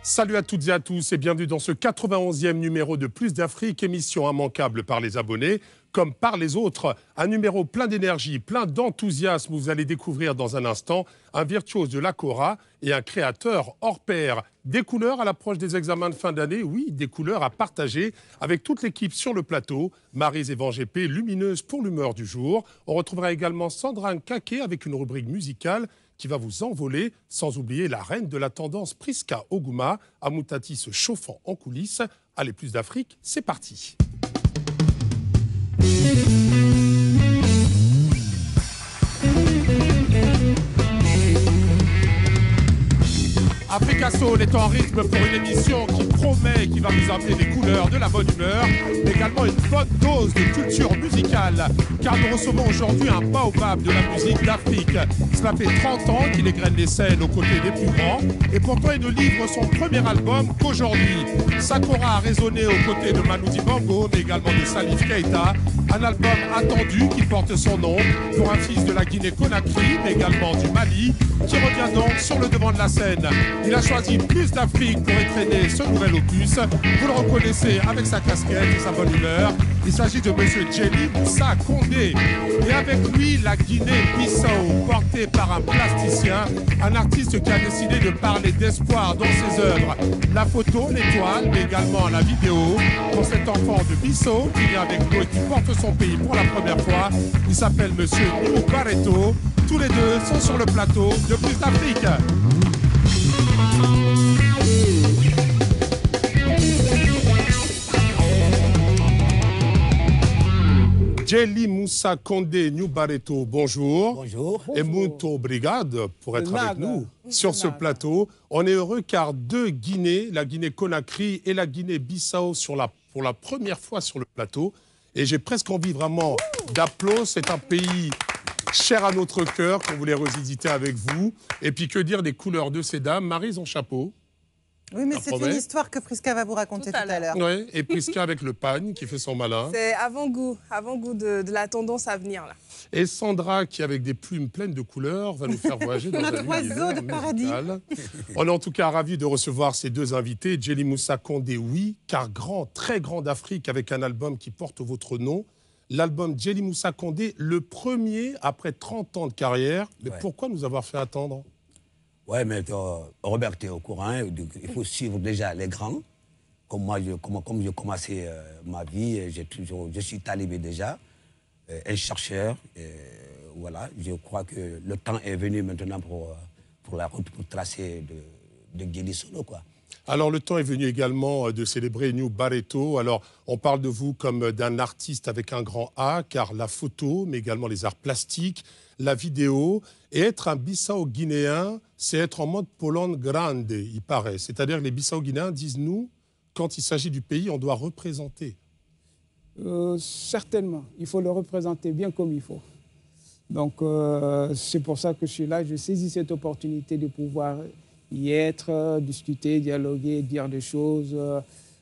Salut à toutes et à tous et bienvenue dans ce 91e numéro de Plus d'Afrique, émission immanquable par les abonnés comme par les autres. Un numéro plein d'énergie, plein d'enthousiasme. Vous allez découvrir dans un instant un virtuose de l'Akora et un créateur hors pair. Des couleurs à l'approche des examens de fin d'année, oui, des couleurs à partager avec toute l'équipe sur le plateau. Maryse et Vangépé, lumineuse pour l'humeur du jour. On retrouvera également Sandra Nkake avec une rubrique musicale qui va vous envoler, sans oublier la reine de la tendance Priska Oguma, Amoutati se chauffant en coulisses. Allez, Plus d'Afrique, c'est parti. Africa Soul est en rythme pour une émission qui promet, qui va vous amener des couleurs, de la bonne humeur, mais également une bonne dose de culture musicale. Car nous recevons aujourd'hui un baobab de la musique d'Afrique. Cela fait 30 ans qu'il égrène les scènes aux côtés des plus grands, et pourtant il ne livre son premier album qu'aujourd'hui. Sakora a résonné aux côtés de Manu Dibango, mais également de Salif Keita. Un album attendu qui porte son nom pour un fils de la Guinée-Conakry, mais également du Mali, qui revient donc sur le devant de la scène. Il a choisi Plus d'Afrique pour entraîner ce nouvel opus. Vous le reconnaissez avec sa casquette et sa bonne humeur. Il s'agit de M. Djely Moussa Condé. Et avec lui, la Guinée-Bissau, portée par un plasticien, un artiste qui a décidé de parler d'espoir dans ses œuvres. La photo, l'étoile, mais également la vidéo. Pour cet enfant de Bissau qui vient avec nous et qui porte son pays pour la première fois. Il s'appelle M. New Barreto. Tous les deux sont sur le plateau de Plus d'Afrique. Djely Moussa Condé New Barreto, bonjour. Bonjour. Et muito obrigado pour être avec nous sur ce plateau. On est heureux car deux Guinées, la Guinée-Conakry et la Guinée-Bissau, pour la première fois sur le plateau. Et j'ai presque envie vraiment d'applaudir. C'est un pays cher à notre cœur qu'on voulait revisiter avec vous. Et puis que dire des couleurs de ces dames. Maryse en chapeau. Oui, mais c'est une histoire que Priska va vous raconter tout à l'heure. Oui, et Priska avec le pagne qui fait son malin. C'est avant-goût de la tendance à venir, là. Et Sandra, qui avec des plumes pleines de couleurs, va nous faire voyager dans un oiseau de paradis. On est en tout cas ravis de recevoir ces deux invités. Djely Moussa Condé, oui, car grand, très grand d'Afrique, avec un album qui porte votre nom. L'album Djely Moussa Condé, le premier après 30 ans de carrière. Mais pourquoi nous avoir fait attendre ? Oui, mais Robert, tu es au courant, il faut suivre déjà les grands. Comme moi, comme j'ai commencé ma vie, je suis talibé déjà, un chercheur. Voilà, je crois que le temps est venu maintenant pour la route, pour tracer de Djely solo, quoi. Alors, le temps est venu également de célébrer New Barreto. Alors, on parle de vous comme d'un artiste avec un grand A, car la photo, mais également les arts plastiques, la vidéo, et être un Bissau-Guinéen, c'est être en mode Pologne grande, il paraît. C'est-à-dire que les Bissau-Guinéens disent, nous, quand il s'agit du pays, on doit représenter. Certainement, il faut le représenter bien comme il faut. Donc, c'est pour ça que je suis là. Je saisis cette opportunité de pouvoir y être, discuter, dialoguer, dire des choses,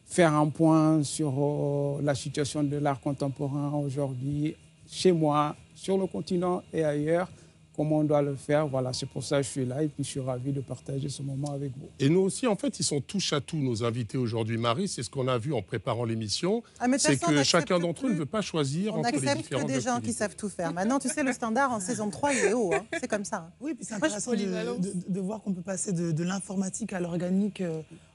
faire un point sur la situation de l'art contemporain aujourd'hui, chez moi, sur le continent et ailleurs, comment on doit le faire. Voilà, c'est pour ça que je suis là et puis je suis ravi de partager ce moment avec vous. Et nous aussi, en fait, ils sont touche à tout, nos invités aujourd'hui. Marie, c'est ce qu'on a vu en préparant l'émission. C'est que chacun d'entre eux ne veut pas choisir entre les différentes activités. On n'accepte que des gens qui savent tout faire. Maintenant, tu sais, le standard en saison 3, il est haut. Hein. C'est comme ça. Oui, puis c'est intéressant de voir qu'on peut passer de l'informatique à l'organique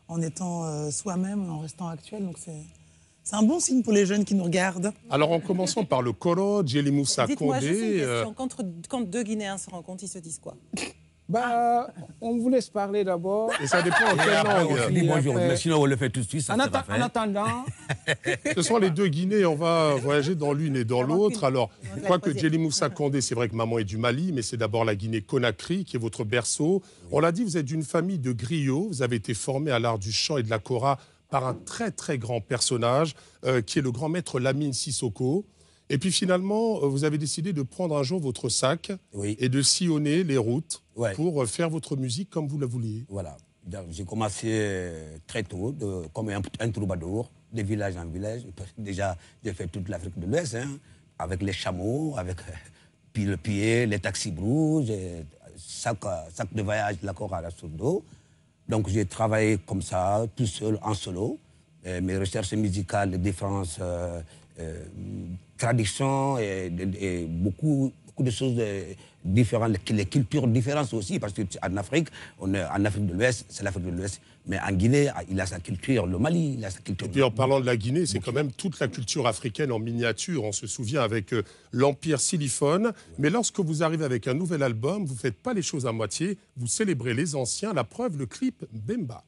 en étant soi-même, en restant actuel. Donc c'est un bon signe pour les jeunes qui nous regardent. Alors, en commençant par le Koro, Djely Moussa Condé. Dites-moi juste une question. Quand deux Guinéens se rencontrent, ils se disent quoi ? On vous laisse parler d'abord. Et ça dépend en quelle langue. Bonjour, mais sinon on le fait tout de suite. En attendant... Ce sont les deux Guinées, on va voyager dans l'une et dans l'autre. Alors, quoique Djely Moussa Condé, c'est vrai que maman est du Mali, mais c'est d'abord la Guinée-Conakry qui est votre berceau. On l'a dit, vous êtes d'une famille de griots. Vous avez été formé à l'art du chant et de la kora par un très très grand personnage qui est le grand maître Lamine Sissoko. Et puis finalement, vous avez décidé de prendre un jour votre sac Oui. et de sillonner les routes Ouais. pour faire votre musique comme vous la vouliez. Voilà. J'ai commencé très tôt, comme un troubadour, de village en village. Déjà, j'ai fait toute l'Afrique de l'Ouest, hein, avec les chameaux, avec puis le pied, les taxis brouges, sac de voyage de la Cora sur dos. Donc j'ai travaillé comme ça, tout seul, en solo. Mes recherches musicales, les différentes traditions et beaucoup de choses différentes, les cultures différentes aussi, parce qu'en Afrique, en Afrique de l'Ouest, c'est l'Afrique de l'Ouest, mais en Guinée, il a sa culture, le Mali, il a sa culture. Et puis en parlant de la Guinée, c'est quand même toute la culture africaine en miniature. On se souvient avec l'Empire Siliphone. Ouais. Mais lorsque vous arrivez avec un nouvel album, vous ne faites pas les choses à moitié, vous célébrez les anciens. La preuve, le clip Bemba.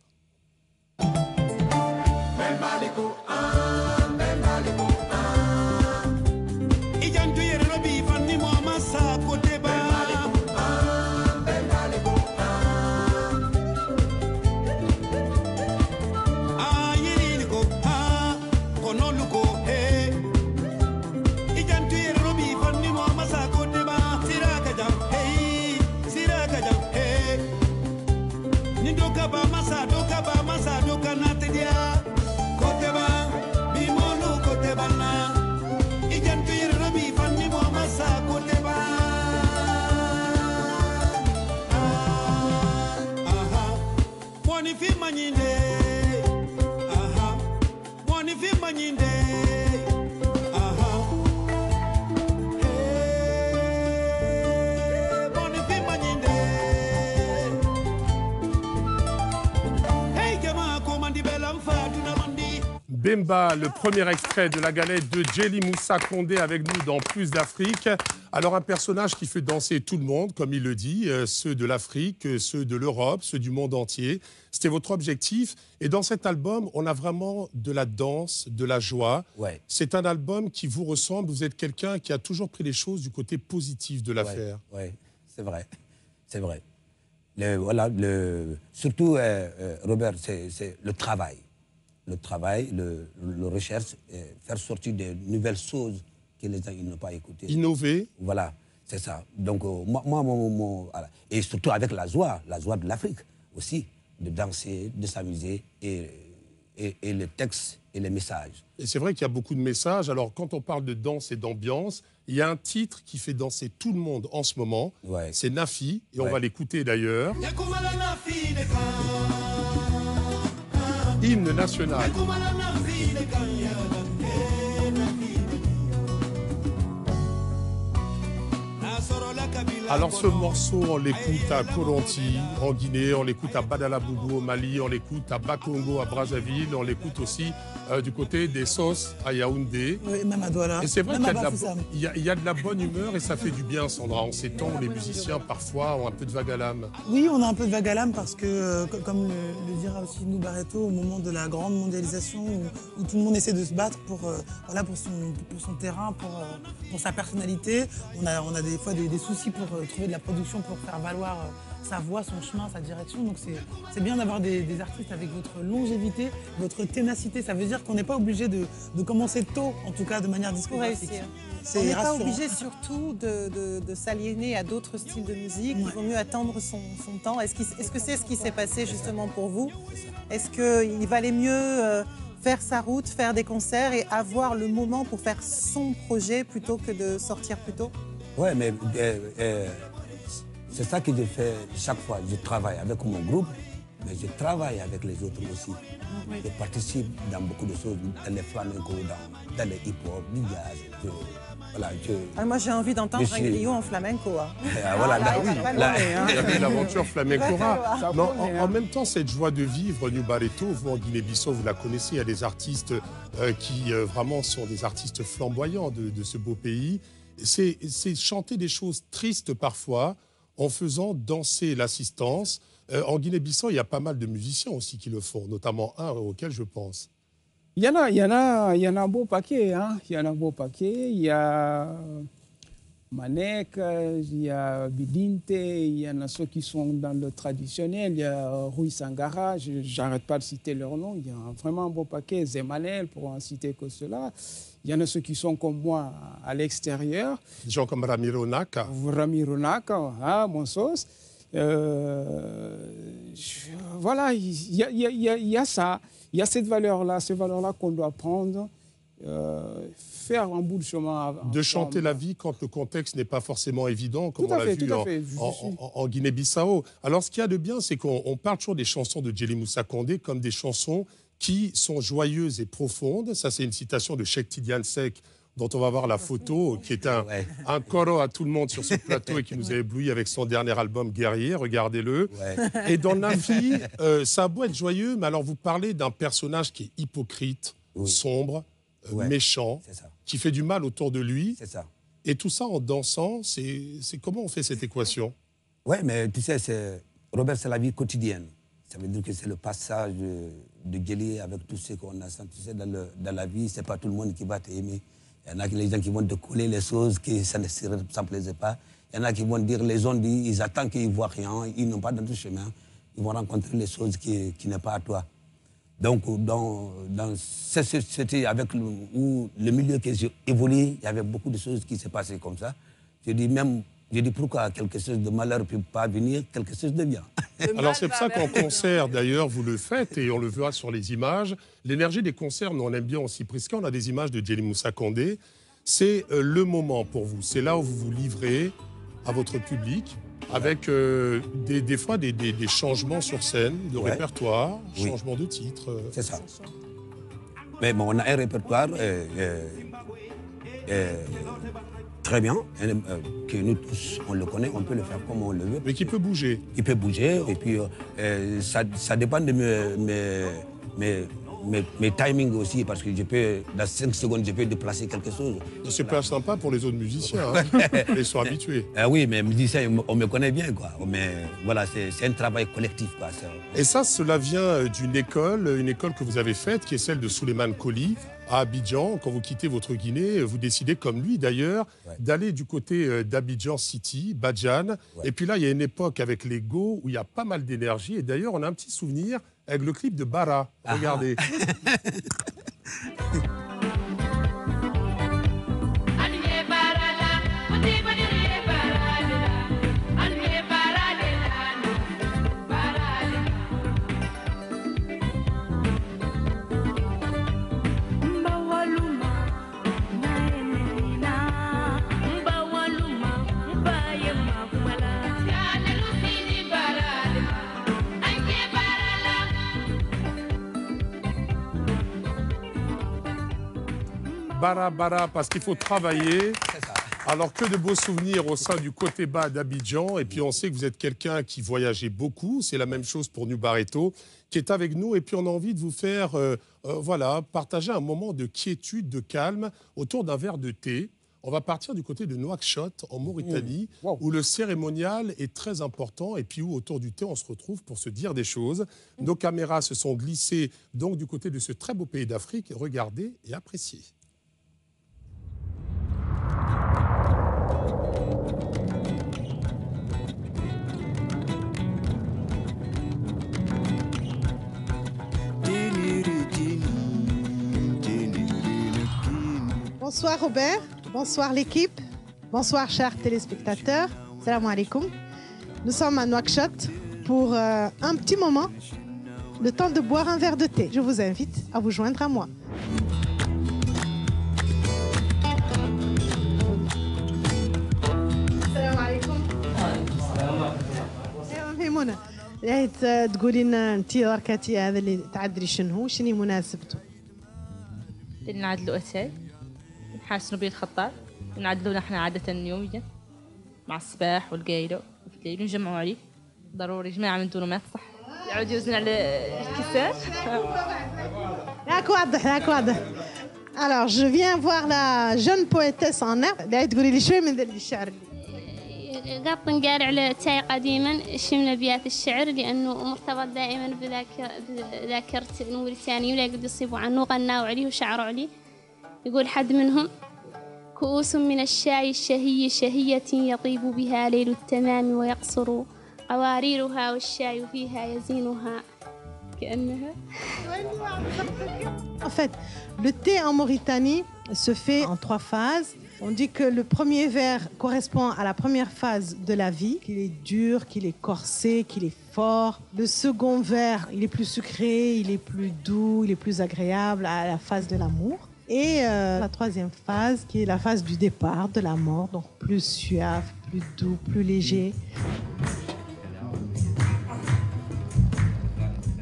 Bemba, le premier extrait de la galette de Djely Moussa Condé avec nous dans Plus d'Afrique. Alors un personnage qui fait danser tout le monde, comme il le dit, ceux de l'Afrique, ceux de l'Europe, ceux du monde entier. C'était votre objectif. Et dans cet album, on a vraiment de la danse, de la joie. Ouais. C'est un album qui vous ressemble. Vous êtes quelqu'un qui a toujours pris les choses du côté positif de l'affaire. Oui, c'est vrai. C'est vrai. Surtout, Robert, c'est le travail. Le travail, le recherche, faire sortir de nouvelles choses que les gens n'ont pas écoutées. Innover. Voilà, c'est ça. Donc, voilà. Et surtout avec la joie de l'Afrique aussi, de danser, de s'amuser, et le texte et les messages. Et c'est vrai qu'il y a beaucoup de messages. Alors, quand on parle de danse et d'ambiance, il y a un titre qui fait danser tout le monde en ce moment. Ouais. C'est Nafi, et on va l'écouter d'ailleurs. Hymne national. Alors ce morceau, on l'écoute à Koronti, en Guinée, on l'écoute à Badalabougou au Mali, on l'écoute à Bakongo, à Brazzaville, on l'écoute aussi du côté des Sos à Yaoundé. Oui, même à Douala. Et c'est vrai qu'il y a de la bonne humeur et ça fait du bien, Sandra. En ces temps où les musiciens, parfois, ont un peu de vague à l'âme. Oui, on a un peu de vague à l'âme parce que, comme le dira aussi nous Barreto, au moment de la grande mondialisation, où tout le monde essaie de se battre pour son terrain, pour sa personnalité, on a des fois des soucis pour trouver de la production pour faire valoir sa voix, son chemin, sa direction. Donc c'est bien d'avoir des artistes avec votre longévité, votre ténacité. Ça veut dire qu'on n'est pas obligé de commencer tôt, en tout cas de manière discographique. On n'est pas obligé surtout de s'aliéner à d'autres styles de musique. Ouais. Il vaut mieux attendre son temps. Est-ce que c'est ce qui s'est passé justement pour vous? Est-ce qu'il valait mieux faire sa route, faire des concerts et avoir le moment pour faire son projet plutôt que de sortir plus tôt? Oui, mais c'est ça que je fais chaque fois. Je travaille avec mon groupe, mais je travaille avec les autres aussi. Oui. Je participe dans beaucoup de choses, dans les flamenco, dans les hip-hop, du jazz. Moi, j'ai envie d'entendre un griot en flamenco. Hein. L'aventure flamencora. En même temps, cette joie de vivre, New Barreto, vous en Guinée-Bissau, vous la connaissez, il y a des artistes qui vraiment sont des artistes flamboyants de ce beau pays. C'est chanter des choses tristes parfois en faisant danser l'assistance. En Guinée-Bissau, il y a pas mal de musiciens aussi qui le font, notamment un auquel je pense. Il y en a un beau paquet. Hein. Il y en a un beau paquet. Il y a Manek, il y a Bidinte, il y en a ceux qui sont dans le traditionnel, il y a Rui Sangara, j'arrête pas de citer leur nom, il y a vraiment un beau paquet, Zemanel, pour en citer que cela. Il y en a ceux qui sont comme moi à l'extérieur. Des gens comme Ramiro Naka. Ramiro Naka, hein, mon sauce. Voilà, il y a ça. Il y a cette valeur-là, ces valeurs-là qu'on doit prendre, faire un bout de chemin. De chanter la vie quand le contexte n'est pas forcément évident, comme on l'a vu en Guinée-Bissau. Alors, ce qu'il y a de bien, c'est qu'on parle toujours des chansons de Djely Moussa Condé comme des chansons qui sont joyeuses et profondes. Ça, c'est une citation de Cheikh Tidiane Seck, dont on va voir la photo, qui est un coro à tout le monde sur ce plateau et qui nous a ébloui avec son dernier album Guerrier, regardez-le. Ouais. Et dans Nafi, ça a beau être joyeux, mais alors vous parlez d'un personnage qui est hypocrite, sombre, méchant, qui fait du mal autour de lui. C'est ça. Et tout ça en dansant, c'est comment on fait cette équation? Oui, mais tu sais, Robert, c'est la vie quotidienne. Ça veut dire que c'est le passage de Djely avec tout ce qu'on a senti. Tu sais, dans la vie, c'est pas tout le monde qui va t'aimer. Il y en a les gens qui vont te coller les choses, que ça ne s'en plaisait pas. Il y en a qui vont dire, les gens disent, ils attendent qu'ils ne voient rien, ils n'ont pas dans le chemin. Ils vont rencontrer les choses qui n'est pas à toi. Donc, c'était avec le milieu que j'ai évolué, il y avait beaucoup de choses qui s'est passées comme ça. Je dis pourquoi quelque chose de malheur ne peut pas venir, quelque chose de bien. Alors c'est pour ça qu'en concert, d'ailleurs, vous le faites et on le verra sur les images. L'énergie des concerts, nous on aime bien aussi, puisqu'on on a des images de Djely Moussa Condé. C'est le moment pour vous, c'est là où vous vous livrez à votre public, avec des fois des changements sur scène, de répertoire, changement de titre. C'est ça. Mais bon, on a un répertoire très bien, que nous tous, on le connaît, on peut le faire comme on le veut. Mais qui peut bouger. Qui peut bouger, et puis ça dépend de mes timings aussi, parce que dans 5 secondes, je peux déplacer quelque chose. C'est pas sympa pour les autres musiciens, hein. Ils sont habitués. Oui, mais musiciens, on me connaît bien, quoi. Mais voilà, c'est un travail collectif, quoi. Et ça, cela vient d'une école que vous avez faite, qui est celle de Souleymane Coly, à Abidjan. Quand vous quittez votre Guinée, vous décidez, comme lui d'ailleurs, d'aller du côté d'Abidjan City, Badjan. Et puis là, il y a une époque avec les Go où il y a pas mal d'énergie. Et d'ailleurs, on a un petit souvenir avec le clip de Bara. Regardez. Bara, parce qu'il faut travailler. Alors que de beaux souvenirs au sein du côté bas d'Abidjan. Et puis on sait que vous êtes quelqu'un qui voyageait beaucoup. C'est la même chose pour Nu Barreto, qui est avec nous. Et puis on a envie de vous faire partager un moment de quiétude, de calme, autour d'un verre de thé. On va partir du côté de Nouakchott, en Mauritanie, où le cérémonial est très important et puis où, autour du thé, on se retrouve pour se dire des choses. Nos caméras se sont glissées donc du côté de ce très beau pays d'Afrique. Regardez et appréciez. Bonsoir Robert, bonsoir l'équipe, bonsoir chers téléspectateurs, salam alaikum. Nous sommes à Nouakchott pour un petit moment, le temps de boire un verre de thé. Je vous invite à vous joindre à moi. Salam alaikum. ميمونة تقولي لنا انت وركاتي هذا اللي تعدري شنو مناسبته؟ نعدلوا اتاي نحسنوا به الخطار نعدلوا نحن عادة يوميا مع الصباح والقايلة وفي الليل ونجمعوا عليه ضروري جماعة من دون ما تصح يعود يوزن على الكسار. هاك واضح. Alors je viens voir la jeune poétesse en herbe اللي تقولي لي شوي من الشعر. قط نقال على تاي قديما شي من ابيات الشعر لانه مرتبط دائما بذاكره الموريتانيين ولا يقدر يصيبوا عنه غناوا عليه وشعروا عليه. يقول حد منهم كؤوس من الشاي الشهي شهية يطيب بها ليل التمام ويقصر قواريرها والشاي فيها يزينها كأنها. En fait, le thé en Mauritanie se fait en 3 phases. On dit que le premier verre correspond à la première phase de la vie, qu'il est dur, qu'il est corsé, qu'il est fort. Le second verre, il est plus sucré, il est plus doux, il est plus agréable à la phase de l'amour. Et la troisième phase, qui est la phase du départ, de la mort, donc plus suave, plus doux, plus léger.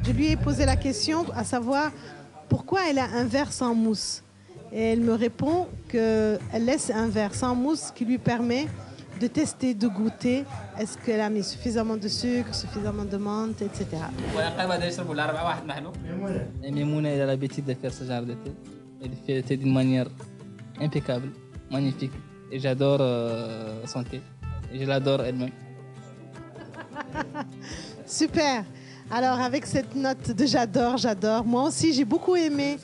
Je lui ai posé la question à savoir pourquoi elle a un verre sans mousse. Et elle me répond qu'elle laisse un verre sans mousse qui lui permet de tester, de goûter. Est-ce qu'elle a mis suffisamment de sucre, suffisamment de menthe, etc. Maimouna, elle a l'habitude de faire ce genre de thé. Elle fait le thé d'une manière impeccable, magnifique. Et j'adore son thé. Et je l'adore elle-même. Super. Alors avec cette note de j'adore, moi aussi j'ai beaucoup aimé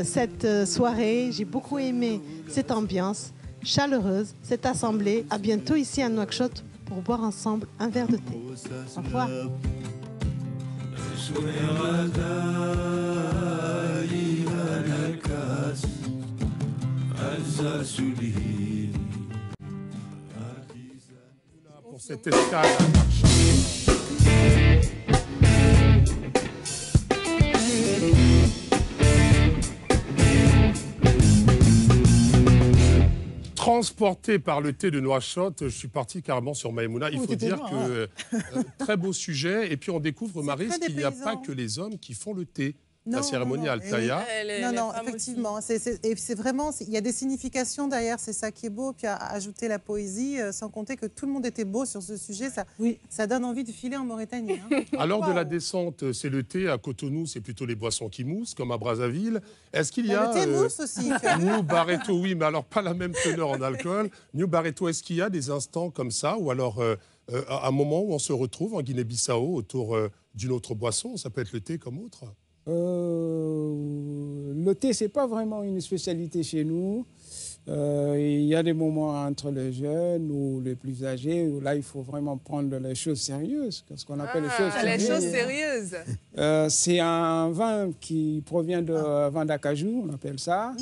cette soirée, j'ai beaucoup aimé cette ambiance chaleureuse, cette assemblée. À bientôt ici à Nouakchott pour boire ensemble un verre de thé. Au revoir. Pour cette escale. Transporté par le thé de Nouakchott, je suis parti carrément sur Maïmouna. Il faut dire que très beau sujet. Et puis on découvre, Maryse, qu'il n'y a pas que les hommes qui font le thé. La cérémonie Altaïa. Non, effectivement. C'est vraiment, il y a des significations derrière, c'est ça qui est beau. Puis à ajouter la poésie, sans compter que tout le monde était beau sur ce sujet, ça donne envie de filer en Mauritanie. Hein. À l'heure de la descente, c'est le thé. À Cotonou, c'est plutôt les boissons qui moussent, comme à Brazzaville. Est-ce qu'il y a... Le thé mousse aussi. New Barreto, oui, mais alors pas la même teneur en alcool. New Barreto, est-ce qu'il y a des instants comme ça, ou alors un moment où on se retrouve en Guinée-Bissau autour d'une autre boisson? Ça peut être le thé comme autre. Le thé, ce n'est pas vraiment une spécialité chez nous. Il y a des moments entre les jeunes ou les plus âgés où là, il faut vraiment prendre les choses sérieuses. Ce qu'on appelle les choses sérieuses. Les choses sérieuses. C'est un vin qui provient de vin d'acajou, on appelle ça.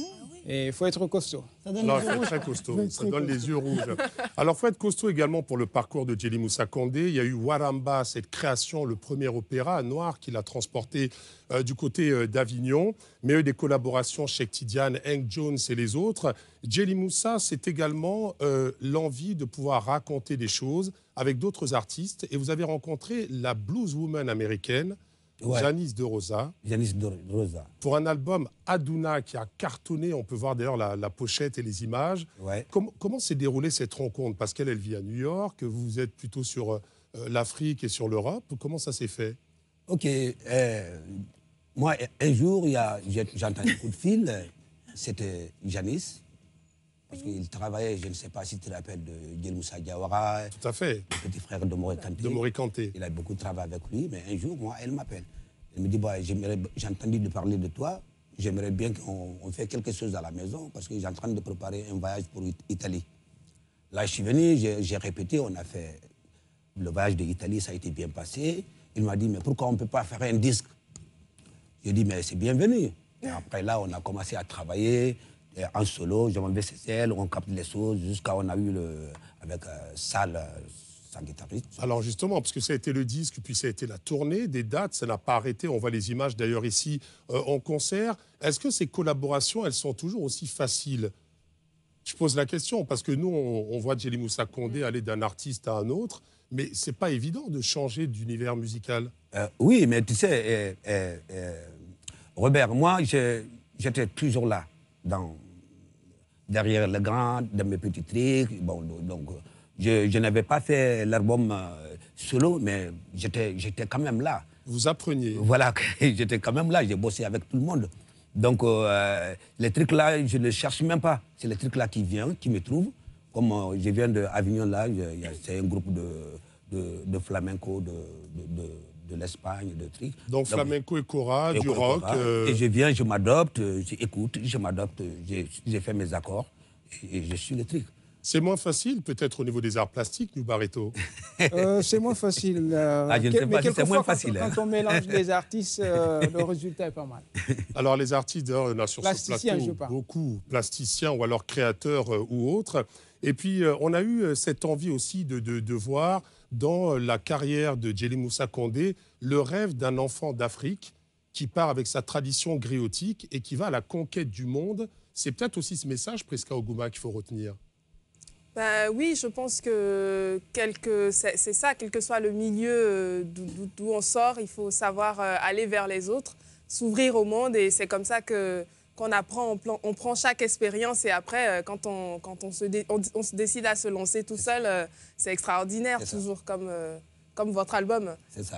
Et il faut être costaud. Non, il faut être très costaud. Ça donne les yeux rouges. Alors, il faut être costaud également pour le parcours de Djely Moussa Condé. Il y a eu Waramba, cette création, le premier opéra noir qu'il a transporté du côté d'Avignon. Mais il y a eu des collaborations chez Tidiane, Hank Jones et les autres. Djely Moussa, c'est également l'envie de pouvoir raconter des choses avec d'autres artistes. Et vous avez rencontré la blueswoman américaine, Janice de Rosa. Janice de Rosa. Pour un album Aduna qui a cartonné, on peut voir d'ailleurs la pochette et les images. Ouais. Comment s'est déroulée cette rencontre? Parce qu'elle vit à New York, vous êtes plutôt sur l'Afrique et sur l'Europe. Comment ça s'est fait? Ok. Moi, un jour, j'ai entendu un coup de fil. C'était Janice. Parce qu'il travaillait, je ne sais pas si tu te rappelles, de Djely Moussa Diawara. Tout à fait. Le petit frère de Mori Kanté. De Mori Kanté. Il a beaucoup travaillé avec lui, mais un jour, moi, elle m'appelle. Elle me dit, bah, j'ai entendu parler de toi, j'aimerais bien qu'on fasse quelque chose à la maison, parce que j'ai en train de préparer un voyage pour l'Italie. Là, je suis venu, j'ai répété, on a fait le voyage d'Italie, ça a été bien passé. Il m'a dit, mais pourquoi on ne peut pas faire un disque? J'ai dit, mais c'est bienvenu. Et après, là, on a commencé à travailler. En solo, je m'en vais chez elle, on capte les choses, jusqu'à on a eu avec Sal, sa guitariste. Alors justement, parce que ça a été le disque, puis ça a été la tournée, des dates, ça n'a pas arrêté. On voit les images d'ailleurs ici en concert. Est-ce que ces collaborations, elles sont toujours aussi faciles? Je pose la question, parce que nous, on voit Djely Moussa Condé aller d'un artiste à un autre, mais c'est pas évident de changer d'univers musical. Oui, mais tu sais, Robert, moi, j'étais toujours là. Derrière le grand, dans mes petits trucs. Bon, donc, je n'avais pas fait l'album solo, mais j'étais quand même là. Vous appreniez. Voilà, j'étais quand même là, j'ai bossé avec tout le monde. Donc, les trucs là, je ne les cherche même pas. C'est les trucs là qui viennent, qui me trouvent. Comme je viens d'Avignon, là, c'est un groupe de flamenco de l'Espagne, de trucs. Donc flamenco et kora, du rock. Et je viens, je m'adopte, j'écoute, je m'adopte, j'ai fait mes accords. Et je suis le truc. C'est moins facile, peut-être, au niveau des arts plastiques, nous, Barreto. C'est moins facile. Je ne sais pas si c'est moins facile. Quand on mélange les artistes, le résultat est pas mal. Alors, les artistes, d'ailleurs, il y en a sur ce plateau beaucoup, plasticiens ou alors créateurs ou autres. Et puis, on a eu cette envie aussi de voir dans la carrière de Djely Moussa Condé le rêve d'un enfant d'Afrique qui part avec sa tradition griotique et qui va à la conquête du monde. C'est peut-être aussi ce message, Priska Oguma, qu'il faut retenir. Oui, je pense que c'est ça, quel que soit le milieu d'où on sort, il faut savoir aller vers les autres, s'ouvrir au monde, et c'est comme ça qu'on apprend, on prend chaque expérience, et après, quand on se décide à se lancer tout seul, c'est extraordinaire, toujours comme votre album. C'est ça.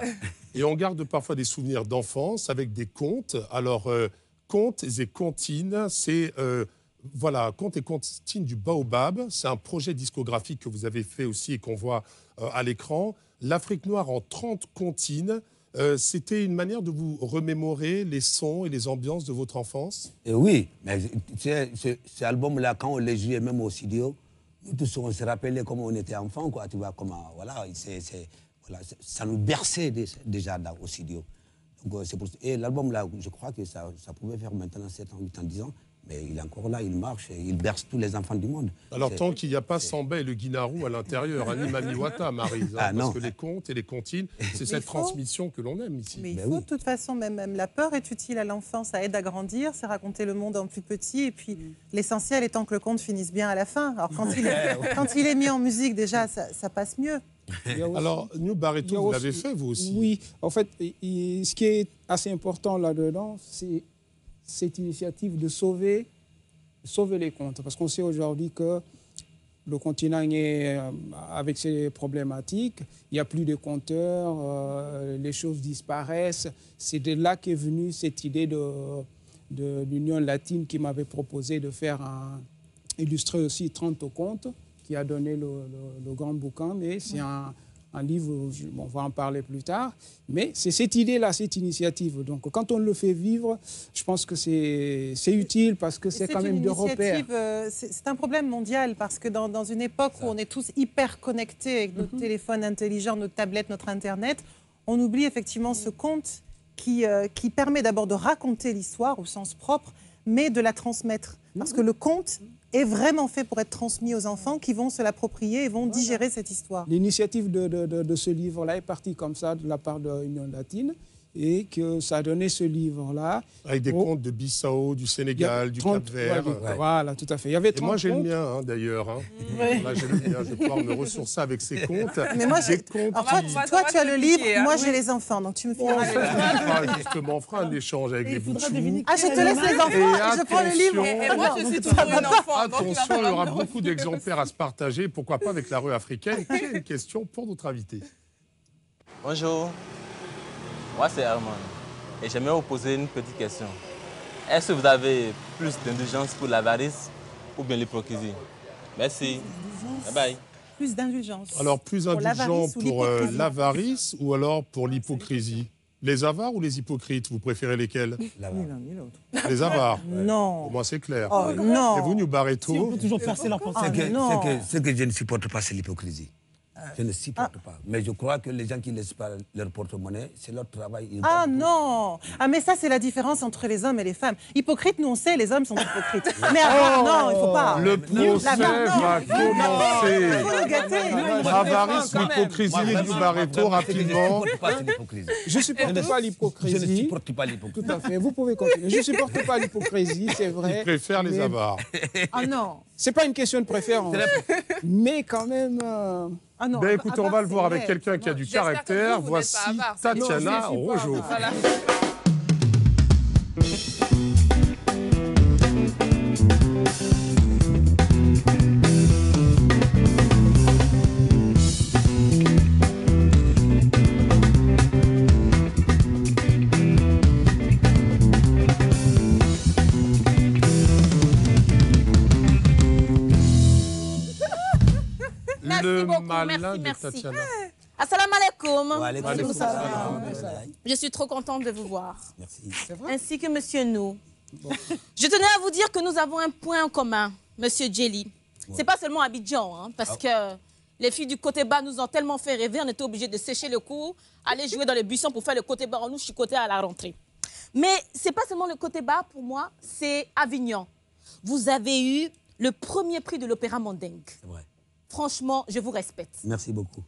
Et on garde parfois des souvenirs d'enfance avec des contes. Alors, contes et comptines, c'est... Voilà, Contes et comptines du Baobab, c'est un projet discographique que vous avez fait aussi et qu'on voit à l'écran. L'Afrique noire en 30 comptines, c'était une manière de vous remémorer les sons et les ambiances de votre enfance? Oui, mais cet album-là, quand on l'a joué même au studio, nous tous on se rappelait comment on était enfant, quoi, tu vois, comment, voilà, ça nous berçait déjà au studio. Donc, et l'album-là, je crois que ça pouvait faire maintenant 7 ans, 8 ans, 10 ans. Mais il est encore là, il marche, il berce tous les enfants du monde. Alors, tant qu'il n'y a pas Samba et le Guinarou à l'intérieur, ni Mamiwata, Maryse, parce que les contes et les comptines, c'est cette transmission que l'on aime ici. Mais il faut, de toute façon, même la peur est utile à l'enfant, ça aide à grandir, c'est raconter le monde en plus petit, et puis l'essentiel étant que le conte finisse bien à la fin. Alors, quand il est mis en musique, déjà, ça passe mieux. Alors, nous, Barreto, vous l'avez fait, vous aussi? Oui, en fait, ce qui est assez important là-dedans, c'est cette initiative de sauver les contes. Parce qu'on sait aujourd'hui que le continent est avec ses problématiques, il n'y a plus de conteurs, les choses disparaissent. C'est de là qu'est venue cette idée de l'Union latine qui m'avait proposé de faire illustrer aussi 30 contes, qui a donné le grand bouquin, mais c'est un livre, on va en parler plus tard, mais c'est cette idée-là, cette initiative. Donc quand on le fait vivre, je pense que c'est utile parce que c'est quand même des repères. C'est un problème mondial parce que dans une époque où on est tous hyper connectés avec notre téléphone intelligent, notre tablette, notre Internet, on oublie effectivement ce conte qui permet d'abord de raconter l'histoire au sens propre, mais de la transmettre. Parce que le conte est vraiment fait pour être transmis aux enfants qui vont se l'approprier et vont digérer cette histoire. L'initiative de ce livre-là est partie comme ça de la part de l'Union latine et que ça a donné ce livre-là. Avec des contes de Bissau, du Sénégal, du Cap-Vert. Voilà, tout à fait. Il y avait 30 et moi, j'ai le mien, d'ailleurs. Là, j'ai le mien. Je vais pouvoir me ressourcer avec ces contes. Mais moi, toi, tu as le livre, moi, j'ai les enfants. Donc, tu me feras justement, on fera un échange avec les Boutchous. Ah, je te laisse les enfants et je prends le livre. Et moi, je suis toujours une enfant. Attention, il y aura beaucoup d'exemplaires à se partager. Pourquoi pas avec la rue africaine? J'ai une question pour notre invité. Bonjour. Moi, c'est Herman. Et j'aimerais vous poser une petite question. Est-ce que vous avez plus d'indulgence pour l'avarice ou bien l'hypocrisie? Merci. Bye bye. Plus d'indulgence. Alors, plus indulgent pour l'avarice ou alors pour l'hypocrisie? Les avares ou les hypocrites, vous préférez lesquels? Ni l'un ni l'autre. Les avares? Non. Pour moi, c'est clair. Oh, non. Et vous, New Barreto? Si on peut toujours percer leur pensée. Ce que je ne supporte pas, c'est l'hypocrisie. Je ne supporte pas. Mais je crois que les gens qui ne laissent pas leur porte-monnaie, c'est leur travail. Ah non! Ah mais ça, c'est la différence entre les hommes et les femmes. Hypocrite, nous on sait, les hommes sont hypocrites. Mais non, il ne faut pas. Le procès va commencer. Avarice, l'hypocrisie, New Barreto, rapidement. Je ne supporte pas l'hypocrisie. Je ne supporte pas l'hypocrisie. Tout à fait, vous pouvez continuer. Je ne supporte pas l'hypocrisie, c'est vrai. Je préfère les avares. Ah non! Ce n'est pas une question de préférence, mais quand même... Ah non, ben écoutez, on va le voir avec quelqu'un qui a du caractère. Voici Tatiana Rojo. Voilà. Merci beaucoup, merci. Assalamu alaikum. Je suis trop contente de vous voir. Merci. Ainsi que Monsieur Nou. Je tenais à vous dire que nous avons un point en commun. Monsieur Djely, c'est pas seulement Abidjan, hein, parce que les filles du côté bas nous ont tellement fait rêver, on était obligés de sécher le cours, aller jouer dans les buissons pour faire le côté bas, on nous chicotait à la rentrée. Mais c'est pas seulement le côté bas, pour moi, c'est Avignon. Vous avez eu le premier prix de l'Opéra Mandingue. C'est vrai. Franchement, je vous respecte. Merci beaucoup.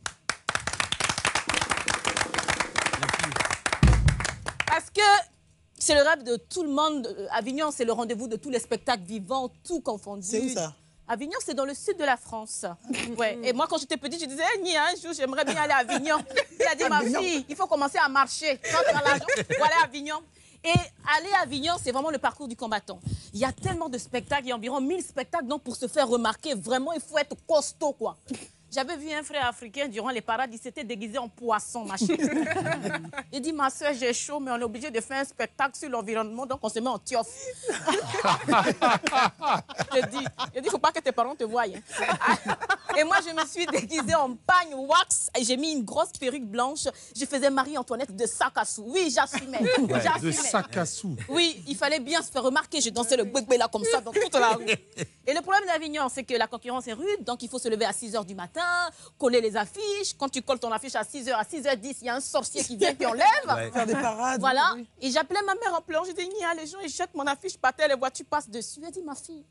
Parce que c'est le rêve de tout le monde. Avignon, c'est le rendez-vous de tous les spectacles vivants, tout confondu. C'est où ça? Avignon, c'est dans le sud de la France. Ouais. Et moi, quand j'étais petite, je disais, un jour, j'aimerais bien aller à Avignon. Il a dit, ma fille, il faut commencer à marcher. Quand tu as l'argent, il faut aller à Avignon. Et aller à Avignon, c'est vraiment le parcours du combattant. Il y a tellement de spectacles, il y a environ 1000 spectacles, donc pour se faire remarquer, vraiment, il faut être costaud, quoi. J'avais vu un frère africain durant les parades, il s'était déguisé en poisson, ma chérie. Il dit, ma soeur, j'ai chaud, mais on est obligé de faire un spectacle sur l'environnement, donc on se met en tioff. Je dis, il ne faut pas que tes parents te voient. Hein. Et moi, je me suis déguisée en pagne wax, et j'ai mis une grosse perruque blanche. Je faisais Marie-Antoinette de Sakassou. Oui, j'assumais. Ouais, de Sakassou. Oui, il fallait bien se faire remarquer. Je dansais le gbegbe là comme ça dans toute la rue. Et le problème d'Avignon, c'est que la concurrence est rude, donc il faut se lever à 6 h du matin, coller les affiches. Quand tu colles ton affiche à 6 h, à 6 h 10, il y a un sorcier qui vient qui enlève. Ouais. Faire des parades. Voilà. Oui. Et j'appelais ma mère en pleurant. Je dis, les gens, ils jettent mon affiche par terre, les voitures passent dessus. Elle dit, ma fille,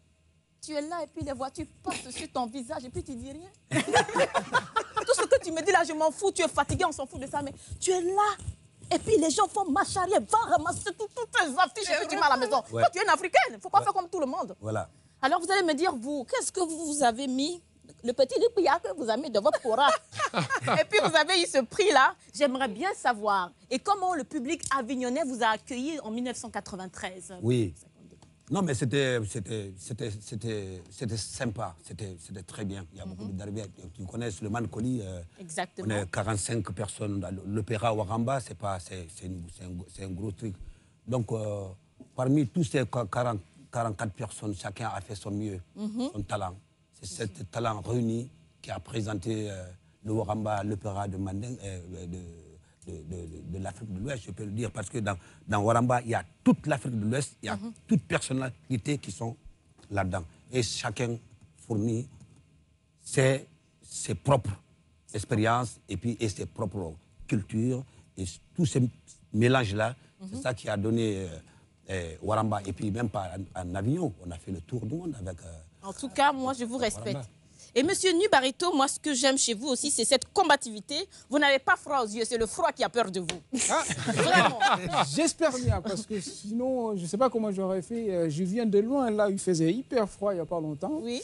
tu es là et puis les voitures passent sur ton visage et puis tu dis rien. Tout ce que tu me dis là, je m'en fous. Tu es fatigué, on s'en fout de ça, mais tu es là. Et puis les gens font marche arrière, va ramasser toutes les affiches et puis tu mets à la maison. Ouais. Toi, tu es une africaine, il ne faut pas faire comme tout le monde. Voilà. Alors vous allez me dire, vous, qu'est-ce que vous avez mis? Le petit lipia que vous avez mis de votre cora. Et puis vous avez eu ce prix-là. J'aimerais bien savoir. Et comment le public avignonnais vous a accueilli en 1993? Oui. Non, mais c'était sympa, c'était très bien. Il y a beaucoup d'arrivées. Tu connais le Mancoli. Exactement. On est 45 personnes. L'opéra Waramba, c'est un gros truc. Donc, parmi tous ces 44 personnes, chacun a fait son mieux, son talent. C'est ce talent réuni qui a présenté le Waramba, l'opéra de Mandingue, de l'Afrique de l'Ouest, je peux le dire, parce que dans Waramba, il y a toute l'Afrique de l'Ouest, il y a toutes personnalités qui sont là-dedans. Et chacun fournit ses propres expériences et ses propres cultures. Et tous ces mélanges-là, c'est ça qui a donné Waramba. Et puis même pas en Avignon, on a fait le tour du monde avec... En tout cas, moi, je vous respecte. Waramba. Et monsieur Nu Barreto, moi, ce que j'aime chez vous aussi, c'est cette combativité. Vous n'avez pas froid aux yeux, c'est le froid qui a peur de vous. Ah, vraiment. J'espère bien, parce que sinon, je ne sais pas comment j'aurais fait. Je viens de loin, là, il faisait hyper froid il n'y a pas longtemps. Oui.